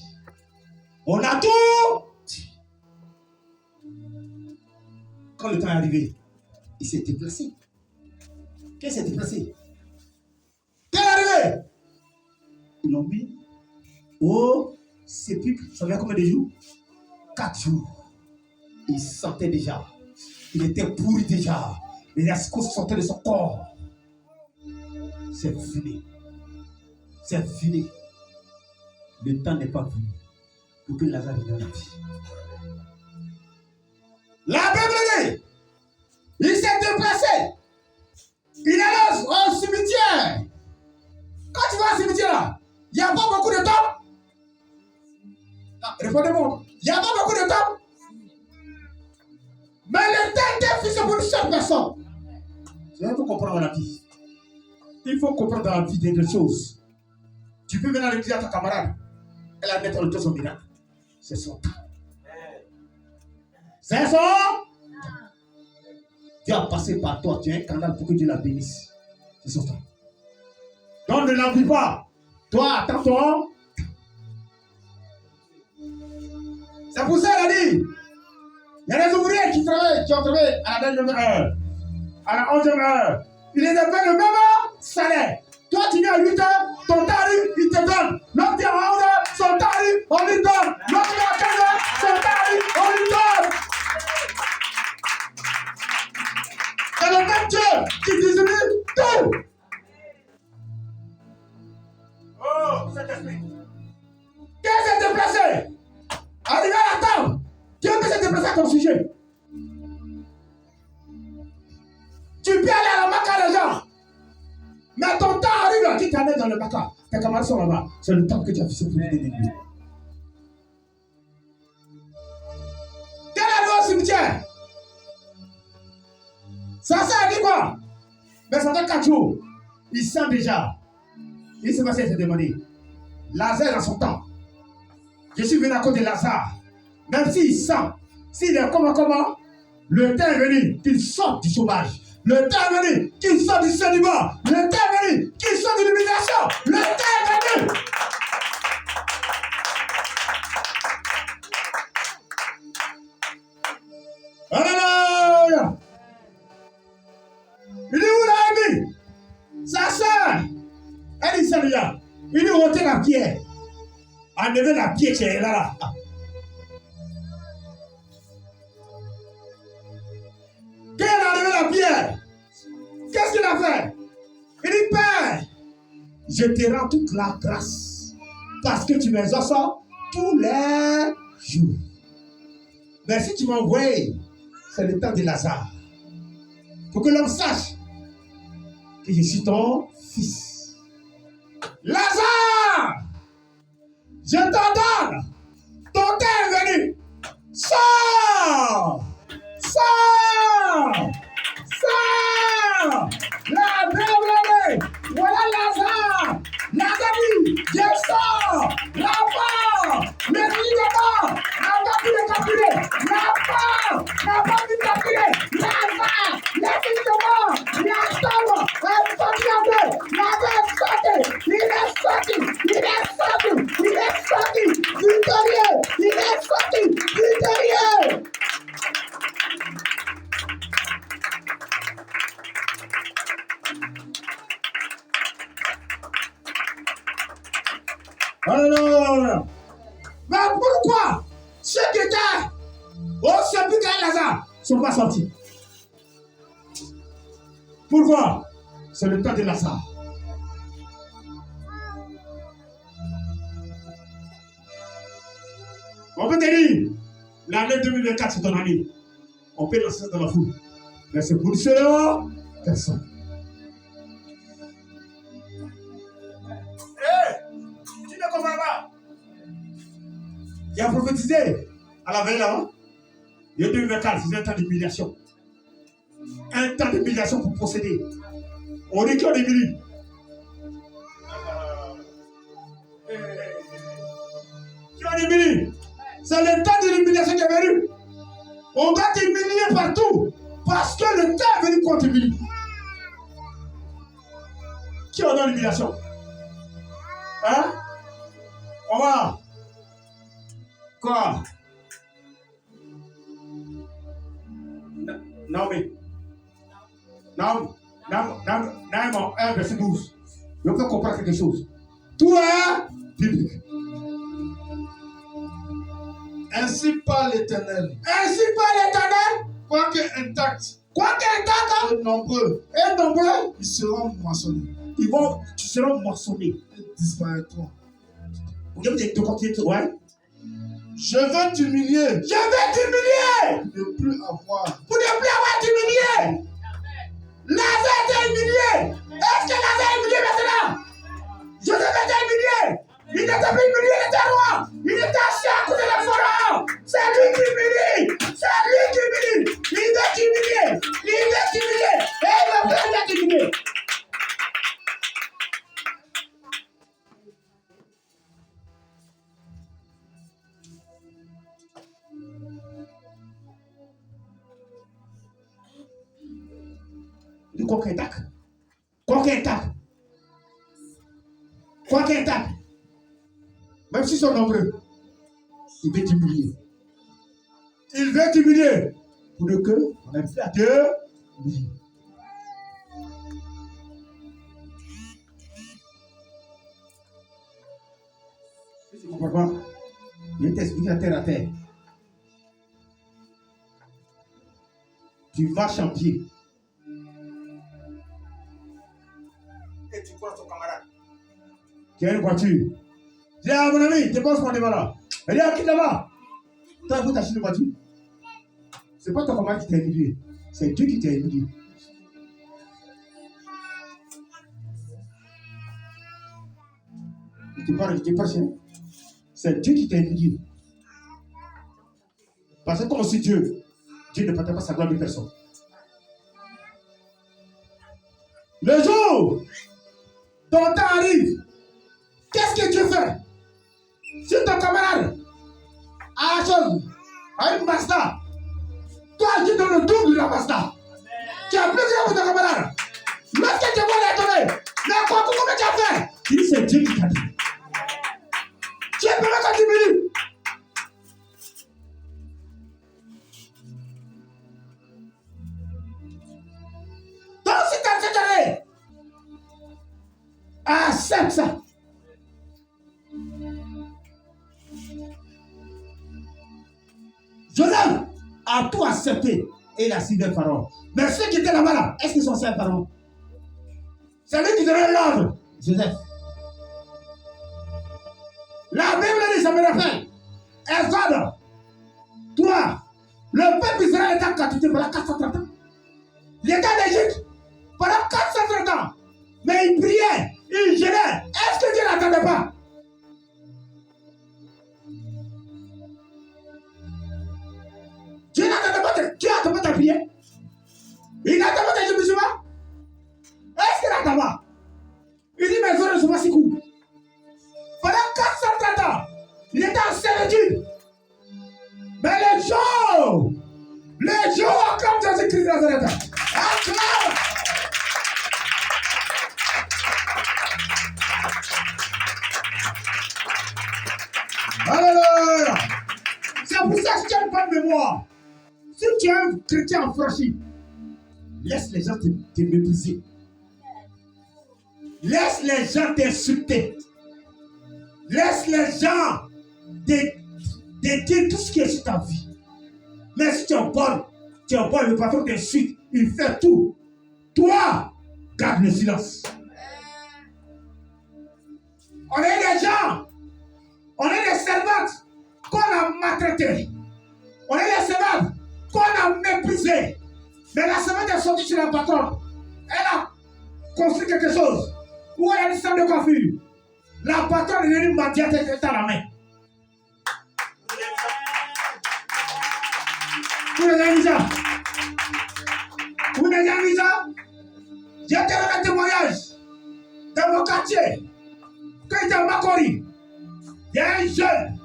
B: On a tout dit. Quand le temps est arrivé, il s'est déplacé. Qu'est-ce qui s'est déplacé? Qu'est-ce qui est arrivé? Ils l'ont mis au sépulcre. Ça fait combien de jours? 4 jours. Il sentait déjà. Il était pourri déjà. Les ascos sortaient de son corps. C'est fini. C'est fini. Le temps n'est pas venu pour que Lazare vienne dans la vie. La Bible dit, il s'est déplacé. Il est là au cimetière. Quand tu vas au cimetière là, il n'y a pas beaucoup de temps. Répondez-moi. Il n'y a pas beaucoup de temps. Mais le temps est fixé pour chaque personne. Il faut comprendre la vie. Il faut comprendre dans la vie des choses. Tu peux venir dire à ta camarade, elle a mettre le temps son miracle. C'est son temps. C'est son. Dieu a passé par toi. Tu es un canal pour que Dieu la bénisse. C'est son temps. Donc ne l'envie pas. Toi, attends-toi. C'est pour ça qu'elle a dit. Il y a des ouvriers qui ont travaillé à la dernière heure, à la 11e heure. Ils les avaient le même salaire. Toi, tu viens à 8 heures, ton tarif, il te donne. L'autre vient à 11 heures, son tarif, on lui donne. L'autre vient à 15 heures, son tarif, on lui donne. C'est le même Dieu qui distribue tout. Oh, cet esprit. Qu'est-ce qui s'est déplacé? Arrivé à la table. Dieu peut se déplacer à ton sujet. Tu peux aller à la Maca à l'argent. Mais ton temps arrive, qui t'amène dans le Maca. Tes camarades sont là-bas. C'est le temps que tu as fixé pour aider Dieu. Quel est le cimetière? Ça a dit quoi? Mais ça fait 4 jours. Il sent déjà. Il s'est passé, il s'est demandé. Lazare a son temps. Je suis venu à cause de Lazare. Même s'il sent, s'il est comment, le temps est venu qu'il sorte du chômage. Le temps est venu qu'il sorte du célibat. Le temps est venu qu'il sorte de l'humiliation. Le temps est venu. Alléluia. Il dit où l'a mis? Sa soeur. Elle dit ça déjà. Il dit ôtez la pierre. Enlevez la pierre qui est là. Quand il a enlevé la pierre, qu'est-ce qu'il a fait? Il dit, Père, je te rends toute la grâce parce que tu m'exauces tous les jours. Mais si tu m'envoies, c'est le temps de Lazare. Pour que l'homme sache que je suis ton fils. Lazare, je t'en donne Alléluia. Mais pourquoi ceux qui étaient au sepulcre de Lazare ne sont pas sortis? Pourquoi? C'est le temps de Lazare. On peut te dire, l'année 2024 c'est ton année. On peut lancer ça dans la foule. Mais c'est pour cela, personne. Tu ne comprends pas? Il a prophétisé à la veille là. Il y a 2024, c'est un temps d'humiliation. Un temps d'humiliation pour procéder. On dit qu'on humilie. Tu en humilies. C'est le temps de l'humiliation qui est venu. On va t'humilier partout. Parce que le temps est venu qu'on t'humilie. Qui en a l'humiliation? Hein? On va. Quoi? Non, mais. Non, 1, verset 12. Je peux comprendre quelque chose. Tout est biblique.
A: Ainsi parle l'Éternel.
B: Ainsi parle l'Éternel.
A: Quoique intact
B: Et
A: et nombreux, ils seront moissonnés
B: tu seras moissonné.
A: et disparaîtront.
B: Vous devez te continuer, ouais.
A: Je veux t'humilier
B: Je vais t'humilier.
A: pour ne plus avoir.
B: Pour ne plus avoir t'humilier. Lazare t'a humilié. Est-ce que Lazare est humilié maintenant? Je vais t'humilier. Il n'était plus humilié, il était roi. Il était assis à côté de Pharaon. C'est lui qui humilie. C'est lui qui humilie. Il veut t'humilier. Il veut t'humilier. Et il va faire t'humilier. Du quoi qu'il tape. Quoi qu'il tape. Quoi qu'il tape. Même s'ils sont nombreux, il veut t'humilier. Il veut t'humilier. Pour que on ait plus à te humilier. Tu ne comprends pas? Je vais t'expliquer à terre. Tu marches en pied. Et tu crois ton camarade qui a une voiture. Dis à mon ami, dépose mon débat là. Elle dit à qui là-bas? Toi, vous t'achètes une voiture. C'est pas ton camarade qui t'a humilié. C'est Dieu qui t'a humilié. Je te parle, c'est Dieu qui t'a humilié. Parce que comme aussi Dieu ne partage pas sa gloire de personne. Le jour ton temps arrive, qu'est-ce que Dieu fait? Si ton camarade a la chose, a une Mazda, toi tu donnes le double de la Mazda. Tu as plus grand que ton camarade. Lorsque tu vois l'étonner, mais quoi, comment tu as fait? Il dit c'est Dieu qui t'a dit. Dieu peut pas t'humilier. Donc si tu as cette année, accepte ça. Joseph a tout accepté et il a suivi le pharaon. Mais ceux qui étaient là-bas, là, est-ce qu'ils sont servis pharaon? C'est lui qui donnait l'ordre, Joseph. La Bible dit, ça me rappelle, Exode 3, le peuple d'Israël était en captivité pendant 430 ans. Il était en Égypte pendant 430 ans. Mais il priait, il gênait. Est-ce que Dieu n'attendait pas? Dieu n'attendait pas, Dieu n'attendait pas ta prière. Il n'attendait pas tes musulmans. Est-ce qu'il n'attend pas? Il dit mes oreilles sont pas si courtes. Pendant 430 ans, il était en servitude. Mais les jours acclament Jésus-Christ de Nazareth. Acclame. Alléluia. C'est pour ça que si tu as une bonne mémoire, si tu es un chrétien affranchi, laisse les gens te mépriser. Laisse les gens t'insulter. Laisse les gens de dire tout ce qui est sur ta vie. Mais si tu es bon, le patron t'insulte, il fait tout. Toi, garde le silence. On est des gens, on est des servantes qu'on a maltraitées. On est des servantes qu'on a méprisées. Mais la servante est sortie chez la patronne. Elle a construit quelque chose. Où elle a une salle de coiffure. La patronne est venue mendiante et elle est à la main. Vous n'avez vu ça? Vous n'avez vu ça? J'ai été un témoignage dans mon quartier. Quand il était à Makori, il y a un jeune.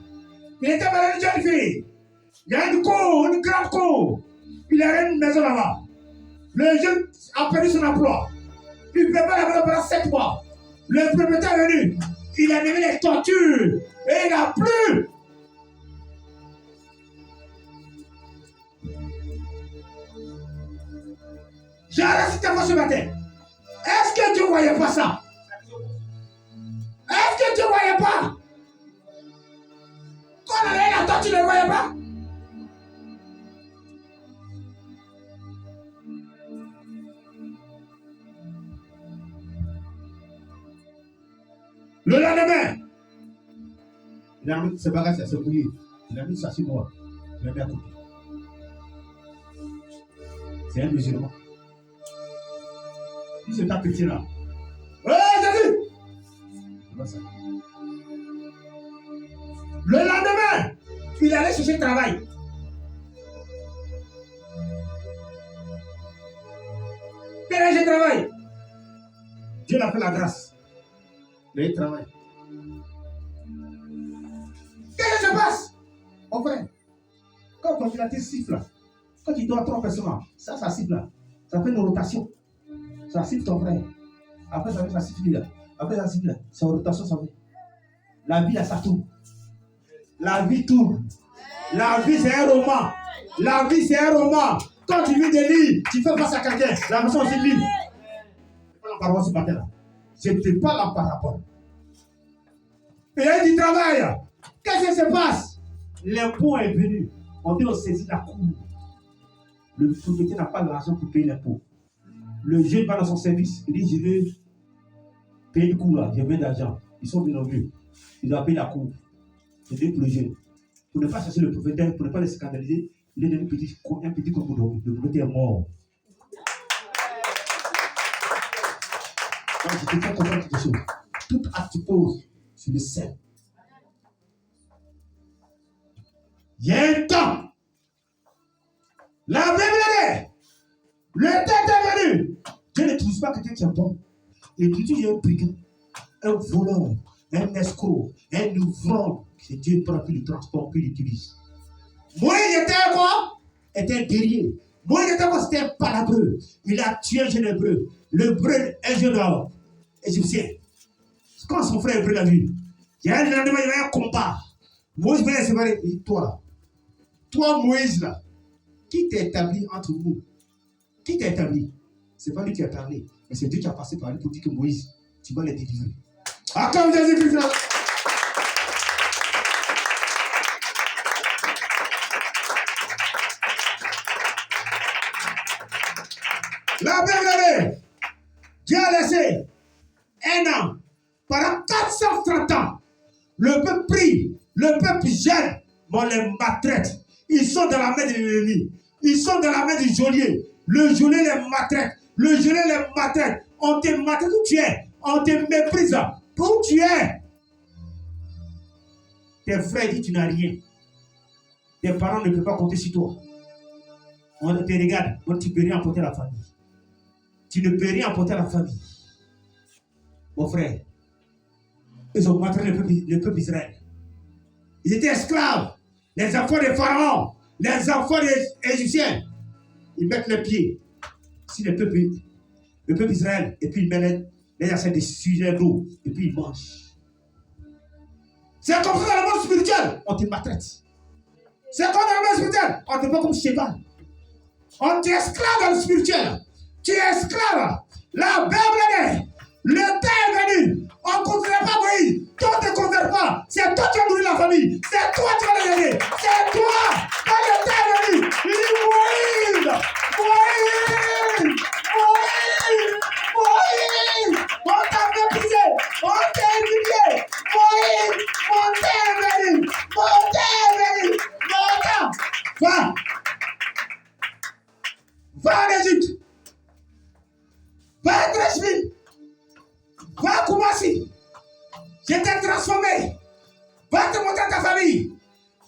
B: Il était avec une jeune fille. Il y a une cour, une grande cour. Il a une maison là-bas. Le jeune a perdu son emploi. Il ne peut pas la maison pendant 7 mois. Le propriétaire est venu. Il a donné les tortures. Et il n'a plus. J'ai arrêté cette fois ce matin. Est-ce que Dieu ne voyait pas ça? Est-ce que Dieu ne voyait pas? Quand on allait la torture, tu ne voyais pas? Le lendemain, il a mis ses bagages à se mouiller. Il a mis ça sur moi. Il a mis à côté. C'est un musulman. Qui c'est ta petit là? Ouais, Jésus! Le lendemain, il allait chercher le travail. Quel est le travail? Dieu l'a fait la grâce. Le travail. Qu'est-ce qui se passe? Mon frère, quand il a tes siffles là, quand il doit 3 personnes, ça siffle là. Ça fait une rotation. Ça siffle ton frère. Après, ça fait ça siffle là. Après, ça siffle là. C'est une rotation, ça fait. La vie là, ça tourne. La vie tourne. La vie, c'est un roman. La vie, c'est un roman. Quand tu lis des livres, tu fais face à quelqu'un. La maison, c'est le livre. C'est pas la parole ce matin là. C'était pas la parabole. Et il y a du travail. Qu'est-ce qui se passe? L'impôt est venu. On dit on saisit la cour. Le propriétaire n'a pas l'argent pour payer l'impôt. Le jeune va dans son service. Il dit je veux payer le cours là. J'ai besoin d'argent. Ils sont bien nombreux. Il doit payer la cour. C'est deux pour le jeune. Pour ne pas chercher le propriétaire, pour ne pas le scandaliser, il est donné un petit coco. Le propriétaire est mort. Donc, je te fais comprendre quelque chose. Tout acte pose sur le sel. Il y a un temps. La Bible est. Le temps est venu. Dieu ne trouve pas quelqu'un qui est bon. Il dit un brigand, un voleur, un escroc, un ivrogne. C'est Dieu prend puis le transport, puis l'utilise. Moïse était quoi? Était un guerrier. Moïse était quoi? C'était un palabreux. Il a tué un jeune hébreu. L'hébreu, un jeune égyptien. Quand son frère hébreu l'a vu, il y a un lendemain, il y avait un combat. Moïse venait se séparer. Il dit, toi là, toi Moïse là, qui t'a établi entre nous? Qui t'a établi? C'est pas lui qui a parlé, mais c'est Dieu qui a passé par lui pour dire que Moïse, tu vas les délivrer. Ah, comme Jésus-Christ là. La Bible, Dieu a laissé un an, pendant 430 ans, le peuple prie, le peuple gêne, mais on les maltraite. Ils sont dans la main de l'ennemi, ils sont dans la main du geôlier. Le geôlier les maltraite, le geôlier les maltraite. On te maltraite où tu es, on te méprise où tu es. Tes frères disent tu n'as rien. Tes parents ne peuvent pas compter sur toi. On te regarde, on tu ne peux rien apporter à la famille. Tu ne peux rien apporter à la famille. Mon frère, ils ont maltraité le peuple d'Israël. Ils étaient esclaves. Les enfants des pharaons, les enfants des Égyptiens. Ils mettent les pieds sur le peuple d'Israël, et puis ils mettent les assiettes de sujets d'eau, et puis ils mangent. C'est comme ça dans le monde spirituel, on te maltraite. C'est comme dans le monde spirituel, on te voit comme cheval. On t'esclave dans le spirituel. Tu es esclave. La Bible est. Le temps est venu. On ne considère pas Moïse. Toi, on ne te considère pas. Je t'ai transformé. Va te montrer à ta famille.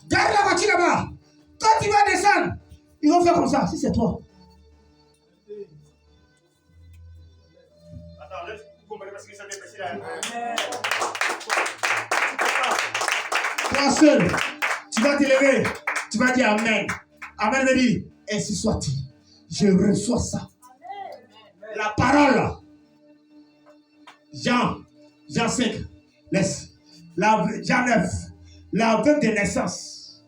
B: Garde la voiture là-bas. Quand tu vas descendre, ils vont faire comme ça, si c'est toi.
D: Attends, laisse vous comprendre parce que ça dépasse là.
B: Toi seul, tu vas te lever. Tu vas dire Amen. Amen me dit, ainsi soit-il. Je reçois ça. La parole. Jean 5, laisse. Jean 9, l'aveugle de naissance.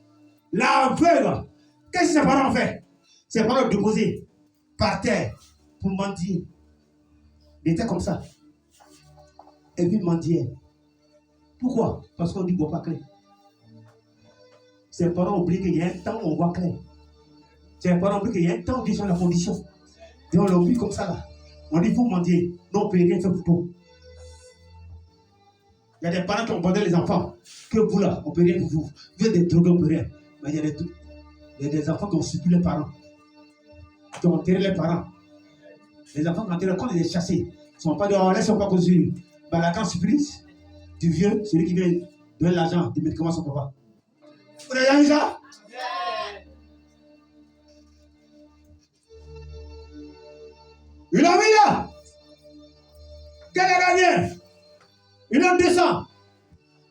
B: L'aveugle. Qu'est-ce que ces parents ont fait? Ces parents ont déposé par terre pour mendier. Il était comme ça. Et puis il mendiait. Pourquoi? Parce qu'on dit qu'on ne voit pas clair. Ses parents oublient qu'il y a un temps où on voit clair. Ses parents oublient qu'il y a un temps où ils sont la condition. Et on l'oublie comme ça là. On dit vous mendier. Non, on ne peut rien faire pour toi. Il y a des parents qui ont abandonné les enfants. Que vous là, on ne peut rien pour vous. Vous êtes des drogués, on ne peut rien. Mais il y a des enfants qui ont suivi les parents. Qui ont enterré les parents. Les enfants qui ont enterré, quand ils les chassés, ils ne sont pas dit, oh, laisse-moi pas construire. Ben, la grande surprise du vieux, celui qui vient donner l'argent, des médicaments à son papa. Vous avez vu ça? Une amie là. Quelle est la mienne? Une autre 200.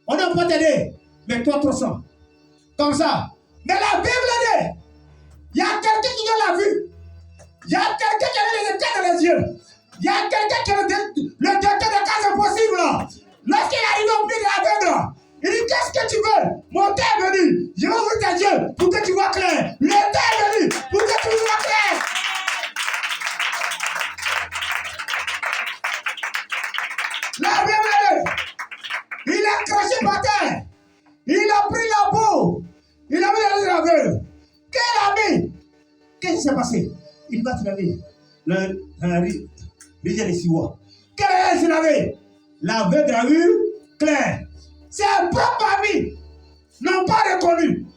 B: On n'a pas t'aider. Mais toi 300. Comme ça. Mais la Bible dit, il y a quelqu'un qui l'a vu. Il y a quelqu'un qui a les états dans les yeux. Il y a quelqu'un qui a le docteur de cas impossible. Lorsqu'il arrive au pied de la l'aveugle, il dit, qu'est-ce que tu veux? Mon temps est venu. Je vais ouvrir tes yeux pour que tu vois clair. Le temps est venu pour que tu vois clair. La Bible, il a craché par terre. Il a pris la peau. Il a mis dans l'aveugle. Quel ami? Qu'est-ce qui s'est passé? Il va te laver. Le rivière des Siwa. Quel est ce lavé? L'aveugle a eu clair. Ses propres amis n'ont pas reconnu.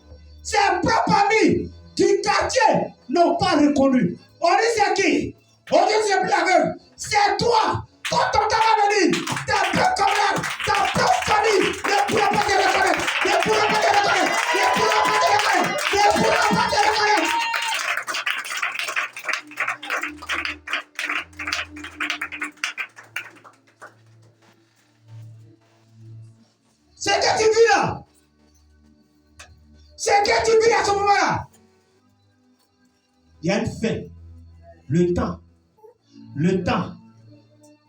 B: Ses propres amis du quartier n'ont pas reconnu. On dit c'est qui? On dit c'est plus l'aveugle. C'est toi. Quand ton temps va venir, ta propre camarade, ta propre famille ne pourra pas te reconnaître. Ne pourra pas te reconnaître. Ne pourra pas te reconnaître. Ne pourra pas te reconnaître. C'est que tu vis là. C'est que tu vis à ce moment-là. Il y a une fin. Le temps. Le temps.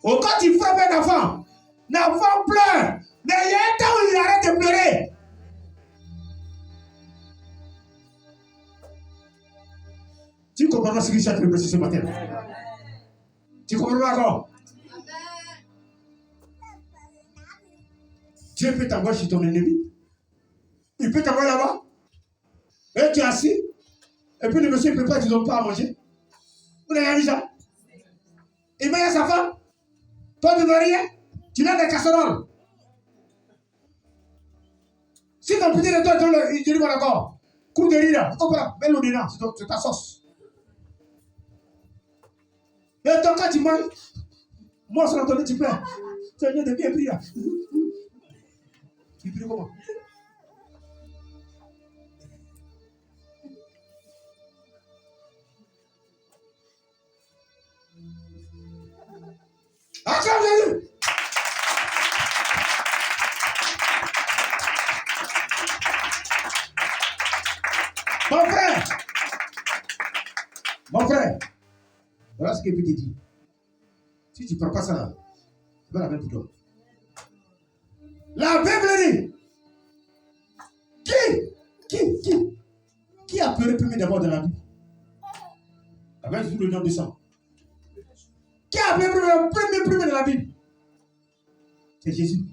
B: Au quand tu frappes un enfant, l'enfant pleure. Mais il y a un temps où il arrête de pleurer. Tu comprends pas ce que je suis en train de prêcher ce matin? Tu comprends pas encore? Dieu peut t'envoyer chez ton ennemi. Il peut t'envoyer là-bas. Et tu es assis. Et puis le monsieur ne peut pas, tu ne donnes pas à manger. Vous n'avez vu ça? Il met à sa femme. Toi, tu ne veux rien. Tu l'as des casseroles. Si ton petit de toi, il te dit d'accord. Coup de riz là. Mets l'eau dedans. C'est ta sauce. Et toi, quand tu manges, moi, sur l'entendu, tu pleures. Tu as de bien prier. Tu pries comment? Acclame Jésus! Mon frère, voilà ce que je peux te dire. Si tu ne prends pas ça là, c'est pas la même pour toi. La Bible dit, qui a pleuré premier d'abord dans la Bible? Avec sous le nom de sang. Qui a pleuré premier dans la Bible? C'est Jésus.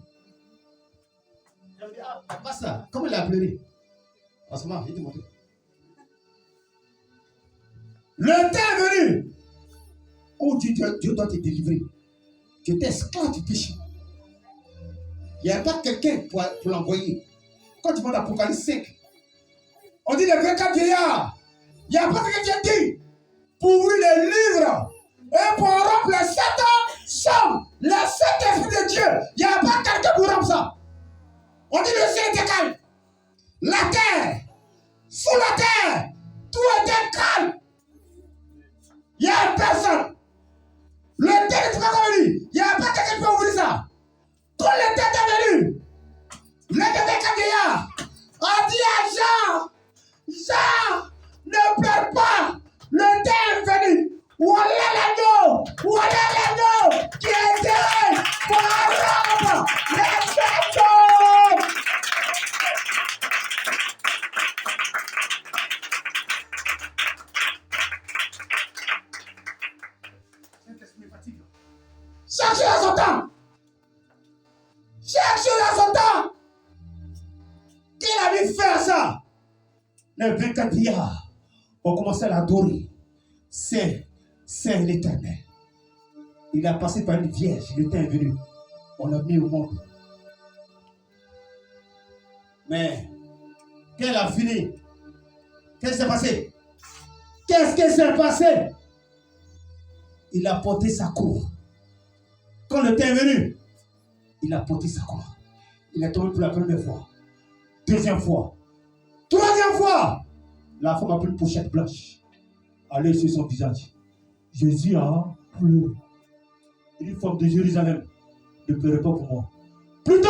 B: Je me dis, pas ça. Comment il a pleuré? En ce moment, je vais te montrer. Le temps est venu où Dieu doit te délivrer. Tu étais esclave du péché. Il n'y a pas quelqu'un pour l'envoyer. Quand tu vois l'Apocalypse 5, on dit les 24 vieillards. Il n'y a pas quelqu'un qui dit pour ouvrir les livres et pour rompre les 7 sommes, les 7 esprits de Dieu. Il n'y a pas quelqu'un pour rompre ça. On dit le ciel était calme. La terre, sous la terre, tout était calme. Il n'y a personne. Le terre n'est pas venu. Il n'y a pas quelqu'un qui peut ouvrir ça. Quand le terre est venu, le bébé Kabila a dit à Jean, Jean, ne pleure pas. Le terre est venu. Voilà l'agneau qui est enterré pour rendre les personnes. Chaque chose à son temps. Chaque chose à son temps. Qui a vu faire ça? Les 24 billards ont commencé à l'adorer. C'est l'Éternel. Il a passé par une vierge, il était venu. On l'a mis au monde. Mais, qu'elle a fini? Qu'est-ce qui s'est passé? Qu'est-ce qui s'est passé? Il a porté sa cour. Quand le temps est venu, il a porté sa cour. Il est tombé pour la première fois. Deuxième fois. Troisième fois. La femme a pris une pochette blanche. Allez sur son visage. Jésus a pleuré. Il dit, femme de Jérusalem, ne pleure pas pour moi. Plutôt,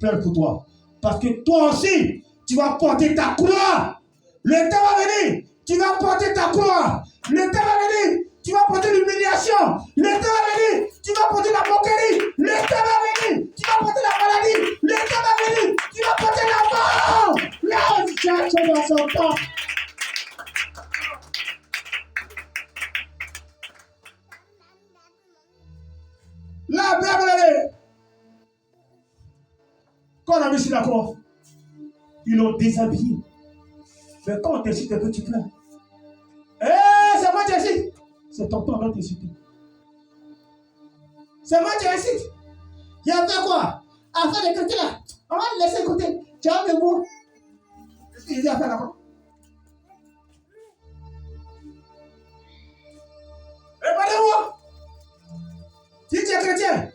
B: pleure pour toi. Parce que toi aussi, tu vas porter ta croix. Le temps va venir, tu vas porter ta croix. Le temps va venir, tu vas porter l'humiliation. Le temps va venir, tu vas porter la moquerie. Le temps va venir, tu vas porter la maladie. Le temps va venir, tu vas porter la mort. Là, on cherche dans son temps. La Bible, quand on a mis sur la croix, ils l'ont déshabillé. Mais quand on t'incite un peu, tu pleures. C'est moi qui incite. C'est ton père qui t'incite. C'est moi qui incite. Il y a fait quoi? Afin de côté là. On va le laisser côté. Tu as un mot. Qu'est-ce qu'il dit à faire là-bas? Regardez-moi. Si tu es chrétien,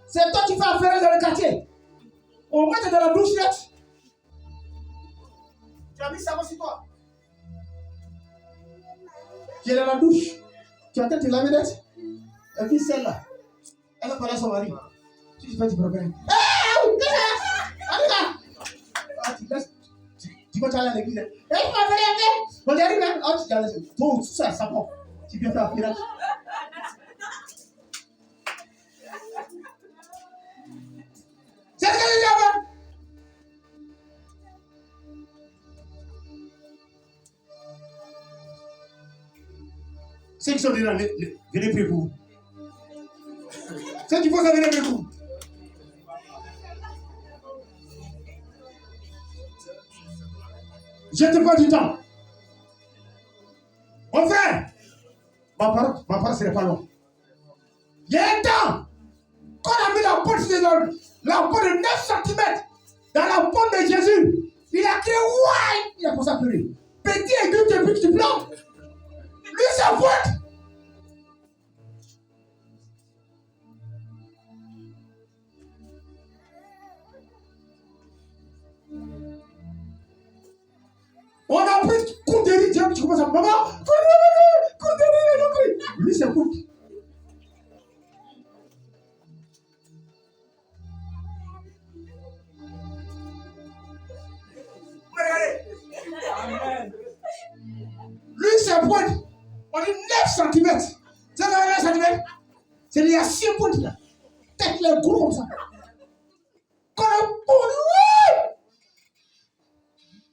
B: c'est toi qui fais affaire dans le quartier. On met dans la douche net. Tu as mis ça sur toi. Tu es dans la douche. Tu as peut-être laver net. Et puis celle-là, elle va parler à son mari. Tu fais du problème. Tu vas aller à l'église. On y arrive. Tu vas aller. Tout ça, ça va. Tu viens faire un pirate. C'est ce que je dis avant. Ceux qui sont là, venez prier pour vous. Ceux qui font ça, venez prier pour vous. Je ne te pas du temps. Mon frère, ma parole ce n'est pas long. Il y a un temps, quand on a mis la porte de 9 cm dans la pomme de Jésus, il a crié ouais, il a commencé à pleurer. Petit aigu depuis que tu pleures. Lui, c'est faute. On a pris coup de riz, tu commences à maman, coup de riz, lui, c'est faute. Lui, c'est pointe. On dit 9 cm. C'est pas 9 cm. C'est les 6 pointes là. Tête les gros comme ça. Quand on pointe,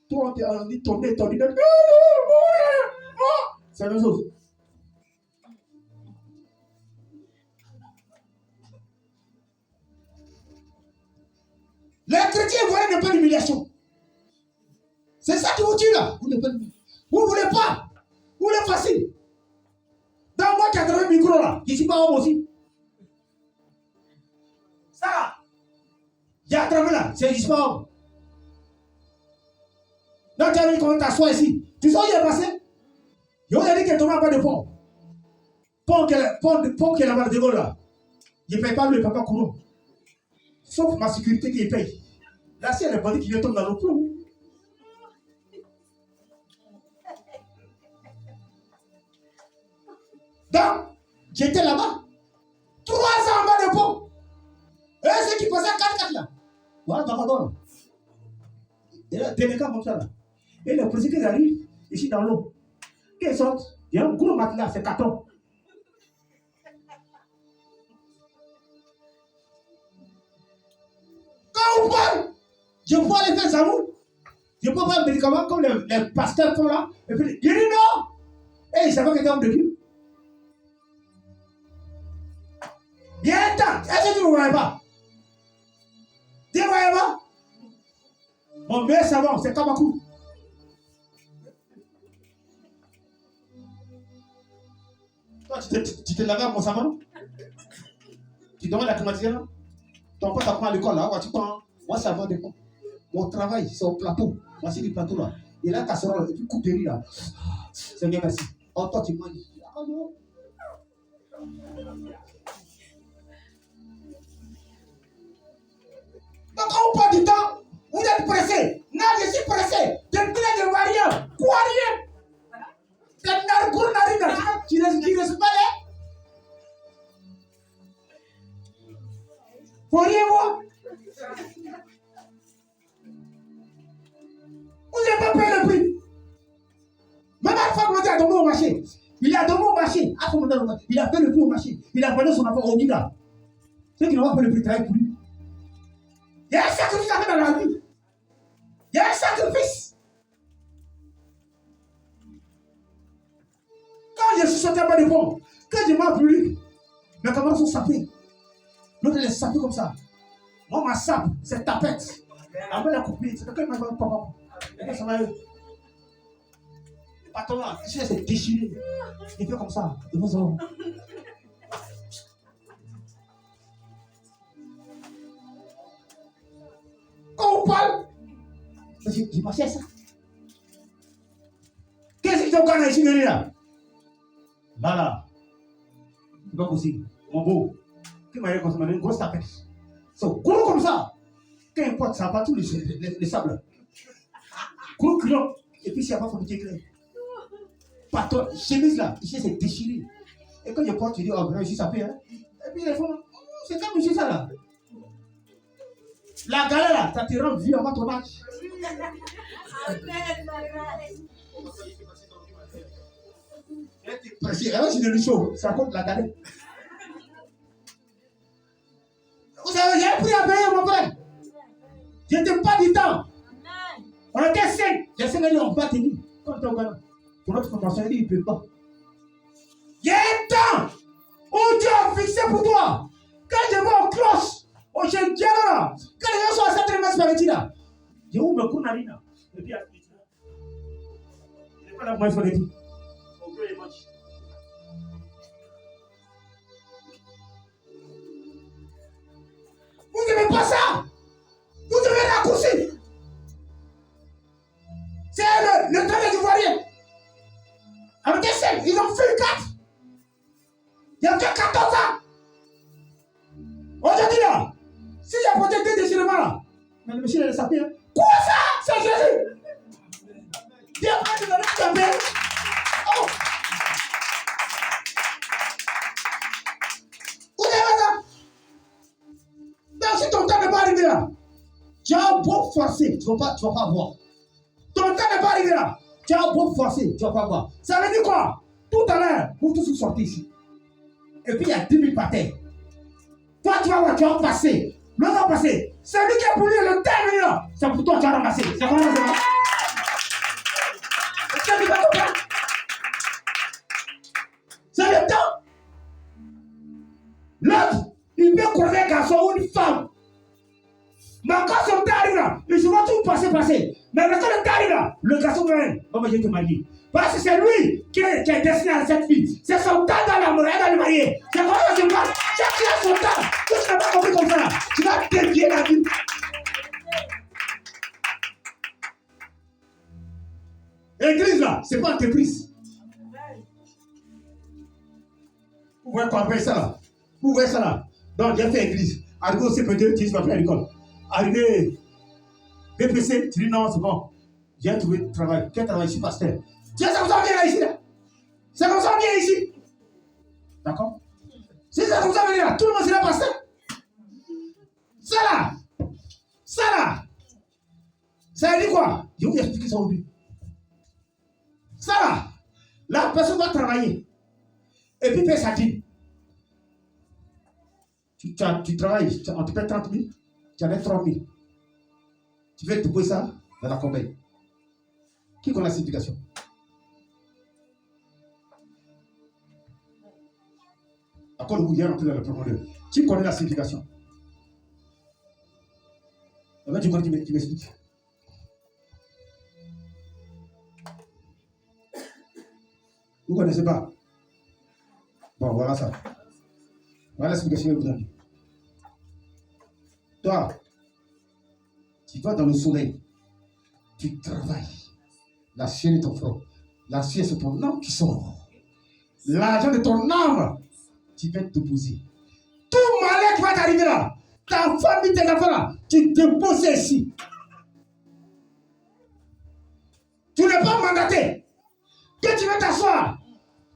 B: toi, on dit ton nez. C'est la même chose. Les chrétiens voient un peu d'humiliation. C'est ça qui vous tue là. Vous ne voulez pas. Vous voulez facile. Dans moi qui a trouvé le micro là, je ne suis pas homme aussi. Ça là, j'ai attrapé là, je ne suis pas homme. Donc tu as vu comment t'assois ici. Tu sais où il est passé? Il a dit qu'il est tombé en bas de pont. Pont qui est là-bas de Gaulle là. Il ne paye pas le papa courant. Sauf ma sécurité qui paye. Là, si elle est bandit qui vient tomber dans le trou. Donc, j'étais là-bas. 3 ans en bas de pont. Et ceux qui passaient 4-4 là. Voilà, dans ma bonne. Et là, des cas comme ça là. Et les policiers qui arrivent ici dans l'eau. Qu'ils sortent, il y a un gros matelas, c'est carton. Quand on parle, je peux aller faire ça, je peux prendre un médicament comme les pasteurs font là. Et puis, il dit non. Et il savait que c'était homme de Dieu. Il y a un temps, est-ce que tu ne me voyais pas? Tu ne me voyais pas? Mon meilleur savant, c'est Kamakou. Toi, tu te lavais à mon savon? Tu demandes la climatisation là? Ton pote apprend à l'école là, tu prends. Moi, ça va dépendre. Mon travail, c'est au plateau. Moi, c'est du plateau là. Et là, casserole, et puis coupe de riz là. Seigneur, merci. Oh, toi, tu manges. Ah non. Donc, quand on parle du temps, vous êtes pressé. Non, je suis pressé. Je ne vois rien. Quoi, rien? Tu ne respectes pas les? Faut rien voir. Vous n'avez pas payé le prix. Même à la fois, il a donné au marché. Il a donné au marché. Il a fait le prix au marché. Il a vendu son affaire au Guida. Ceux qui n'ont pas fait le prix travaillent pour lui. Il y a un sacrifice à faire dans la vie. Il y a un sacrifice. Quand je suis sorti à bas de pont, quand je m'en plus, mes camarades sont sapés. L'autre les sapés comme ça. Moi, ma sape, c'est tapette. Avant la couper, c'est quelqu'un qui m'a dit papa. Et ça va. Le patron là, c'est déchiré. Il fait comme ça. Il fait ça. Quand on parle, j'ai marché ça. Qu'est-ce que tu as gagné ici, là? Là. C'est pas possible. Mon beau, qui m'a consommé une grosse tapette. C'est gros comme ça. Qu'importe, ça va tous les sables. Gros culot. Et puis, s'il n'y a pas de famille clair. Patron, chemise là, ici c'est déchiré. Et quand je porte, tu dis, oh, ici ça fait, hein. Et puis les femmes, c'est comme ici ça là. La galère là, ça te rend vieux avant ton âge. Alors, c'est de l'eau, ça compte la galère. Vous savez, j'ai pris à payer, mon frère. Je n'étais pas du temps. On était 5. Les 5 années, on ne peut pas tenir. Quand tu es au Ghana, pour notre formation, il ne peut pas. Il y a un temps où Dieu a fixé pour toi. Quand je vais au cloche, au jeune là, quand les gens sont à cette remise par là, je ouvre me cours là. Et puis, il n'est pas là pour me faire. Vous n'aimez pas ça? Vous devez raccourcir. C'est le temps des Ivoiriens. Avec des 5, ils ont fait 4. Il y a fait 14 ans. Aujourd'hui là, s'il y a peut-être des déchirements là, mais le monsieur il est sapé. Hein? Quoi ça? C'est Jésus. Dieu a dit dans le tapé. Oh. Vous avez ça? Donc si ton temps n'est pas arrivé là, tu as beau forcer, tu ne vas pas voir. Ton temps n'est pas arrivé là, tu as beau forcer, tu ne vas pas voir. Ça veut dire quoi? Tout à l'heure, vous tous sortez ici. Et puis il y a 10 000 par terre. Toi tu vas voir, tu vas passer. L'autre va passer. Celui qui a pour lui le terme là, c'est pour toi tu vas ramasser. C'est comment ça va? Est-ce que tu vas comprendre? C'est le temps. L'autre, il peut croiser un garçon ou une femme. Mais quand son temps arrive là, il se voit tout passer. Mais quand le temps arrive là, le garçon va dire, oh, je te marie. Parce que c'est lui qui est destiné à cette fille. C'est son temps dans l'amour, elle va le marier. C'est comme ça que je parle. Chaque qui a son temps. Tout ce qui n'a pas compris comme ça là, tu vas dévier la vie. Église là, c'est pas entreprise. Vous voyez quoi après ça là? Vous voyez ça là? Donc j'ai fait église. Arrivé au CP2, tu vas faire à l'école. Arrivé BPC, tu dis non, c'est bon. J'ai trouvé du travail. Quel travail? Je suis pasteur. Tiens, ça vous en vient là ici, là. Ça vous en vient ici. D'accord? Si ça vous en vient là, tout le monde sera pasteur. Ça là, ça veut dire quoi? Je vais vous expliquer ça aujourd'hui. Ça là, la personne va travailler. Et puis paye sa dîme. Tu travailles, on te paie 30 000, tu en as 3 000. Tu veux te poser ça dans la corbeille. Qui connaît la signification? À quoi vous rentrer dans la profondeur? Qui connaît la signification? Maintenant, tu connais, tu m'expliques. Vous ne connaissez pas? Bon, voilà ça. Voilà l'explication que je vous donne. Toi, tu vas dans le soleil, tu travailles. La chair est ton front. La chair, c'est ton âme qui sort. L'argent de ton âme, tu vas te poser. Tout malheur qui va t'arriver là, ta famille, tes enfants là, tu te poses ici. Tu n'es pas mandaté. Quand tu veux t'asseoir,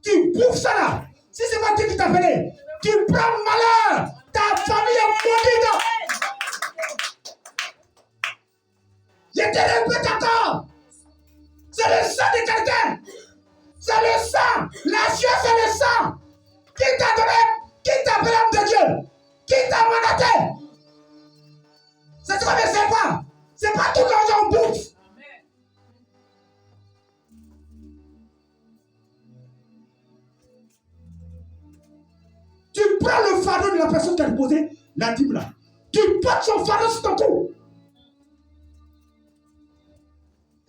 B: tu bouffes ça là. Si c'est pas Dieu qui t'a appelé, tu prends malheur. Ta famille est maudite. Je te répète encore. C'est le sang de quelqu'un. C'est le sang. La sueur, c'est le sang. Qui t'a donné, qui t'a appelé l'homme de Dieu, qui t'a mandaté. C'est quoi, mais c'est pas. C'est pas tout l'argent en bouffe. Tu prends le fardeau de la personne qui a posé la dîme là. Tu portes son fardeau sur ton cou.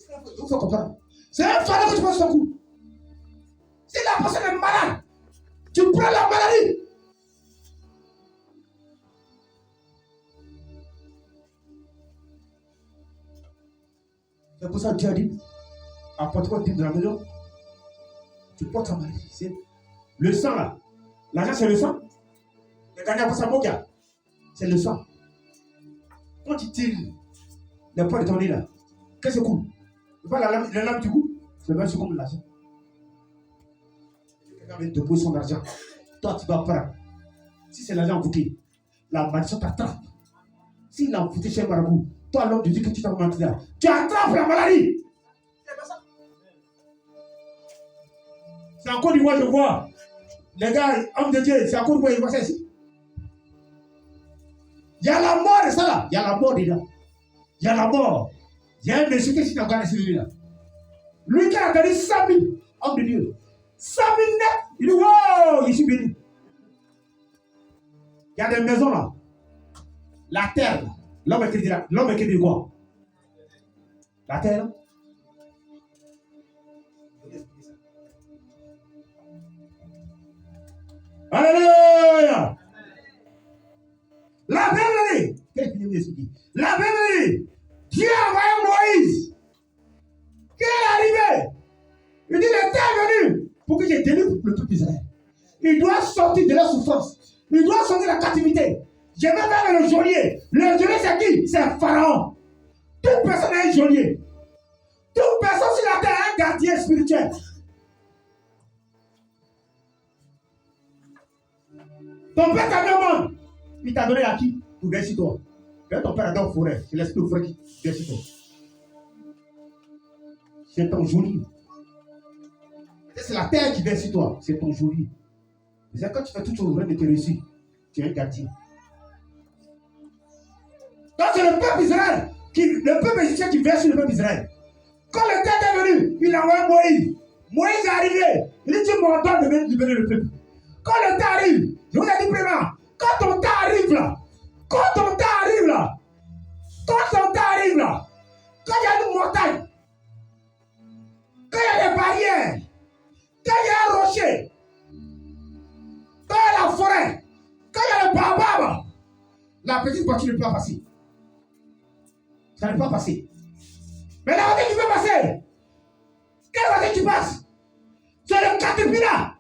B: Il faut comprendre. C'est un fardeau que tu portes sur ton cou. Si la personne est malade, tu prends la maladie. C'est pour ça que Dieu a dit, apporte-moi le dîme de la maison. Tu portes ta maladie. C'est le sang là. L'argent, c'est le sang. Le gagnant pour sa boca, c'est le sang. Quand tu tires les poids de ton nez là, qu'est-ce que coule? C'est pas la lame du cou, c'est le même comme l'argent. Quelqu'un vient te poser son argent. Toi, tu vas prendre. Si c'est l'argent envoûté, la malédiction t'attrape. S'il a envoûté chez Marabout, toi, l'homme de Dieu que tu t'as menti là, tu attrapes la maladie. C'est pas ça. C'est encore du moi, je vois. Les gars, hommes de Dieu, c'est encore du moi, je vois ça ici. Il y a la mort de ça là. Il y a la mort dedans. Il y a la mort. Il y a un monsieur qui est encore celui-là. Lui qui a gagné 100 000, homme de Dieu. 100 000 net. Il dit, wow, je suis béni. Il y a des maisons là. La terre là. L'homme est dit là. L'homme est dit quoi? La terre là. Alléluia. La Bible dit, qu'est-ce qu'il veut expliquer? La Bible dit, Dieu a envoyé Moïse. Qui est arrivé? Il dit, le temps est venu pour que je délivre le peuple d'Israël. Il doit sortir de la souffrance. Il doit sortir de la captivité. Je vais vers le geôlier. Le geôlier, c'est qui? C'est Pharaon. Toute personne est un geôlier. Toute personne sur la terre est un gardien spirituel. Ton père t'a donné au monde. Il t'a donné à qui? Pour verser toi. Quand ton père a donné au forêt, c'est l'esprit de forêt qui verse toi. C'est ton geôlier. C'est la terre qui verse toi. C'est ton geôlier. C'est quand tu fais tout ton vrai de te réussir, tu es un gardien. Donc c'est le peuple Israël, le peuple égyptien qui verse sur le peuple Israël. Quand le temps est venu, il a envoyé Moïse. Moïse est arrivé. Il dit, tu m'entends de libérer le peuple. Quand le temps arrive, je vous ai dit vraiment, quand ton temps arrive là, quand il y a une montagne, quand il y a des barrières, quand il y a un rocher, quand il y a la forêt, quand il y a le baobab, la petite voiture ne peut pas passer. Ça ne peut pas passer. Mais la voiture qui peut passer, quelle voiture qui passe? C'est le caterpillar.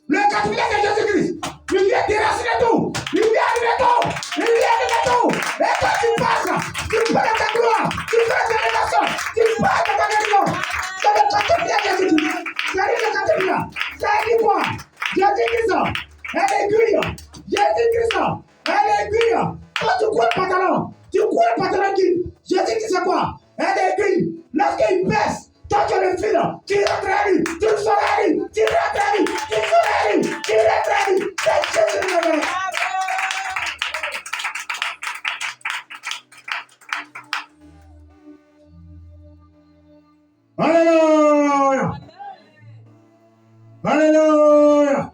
B: Le caterpillar, c'est Jésus-Christ. Il vient déraciner tout. Il vient annuler tout. Il vient annuler tout. Et quand tu passes, tu parles de ta gloire. Tu parles de ta révélation. Tu parles de ta guérison. Ça veut chanter bien Jésus. Ça veut chanter bien. Ça dit quoi? Jésus-Christ, elle est aiguille. Jésus-Christ, elle est aiguille. Quand tu cours le pantalon, qui? Jésus-Christ, c'est quoi? Elle est aiguille. Lorsqu'il baisse, toi tu le files, tu rentres à lui, tu sors à lui, tu rentres à lui, tu sors à lui, tu rentres à lui. C'est Jésus-Christ. Alléluia. Alléluia.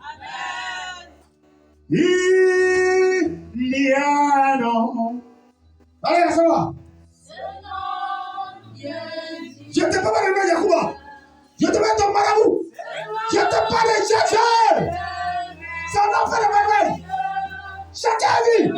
B: Il y a un nom. Allez, ça va. Je ne te parle pas de Yahouba. Je te mets ton marabout. Je te parle de Jésus. Ça n'a pas de merveille. Chacun dit.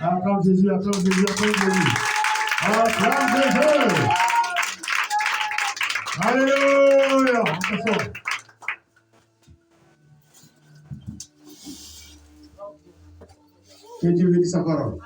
B: Acclame Jésus, acclame Jésus, acclame Jésus. Acclame Jésus. Alléluia. Que Dieu bénisse sa parole.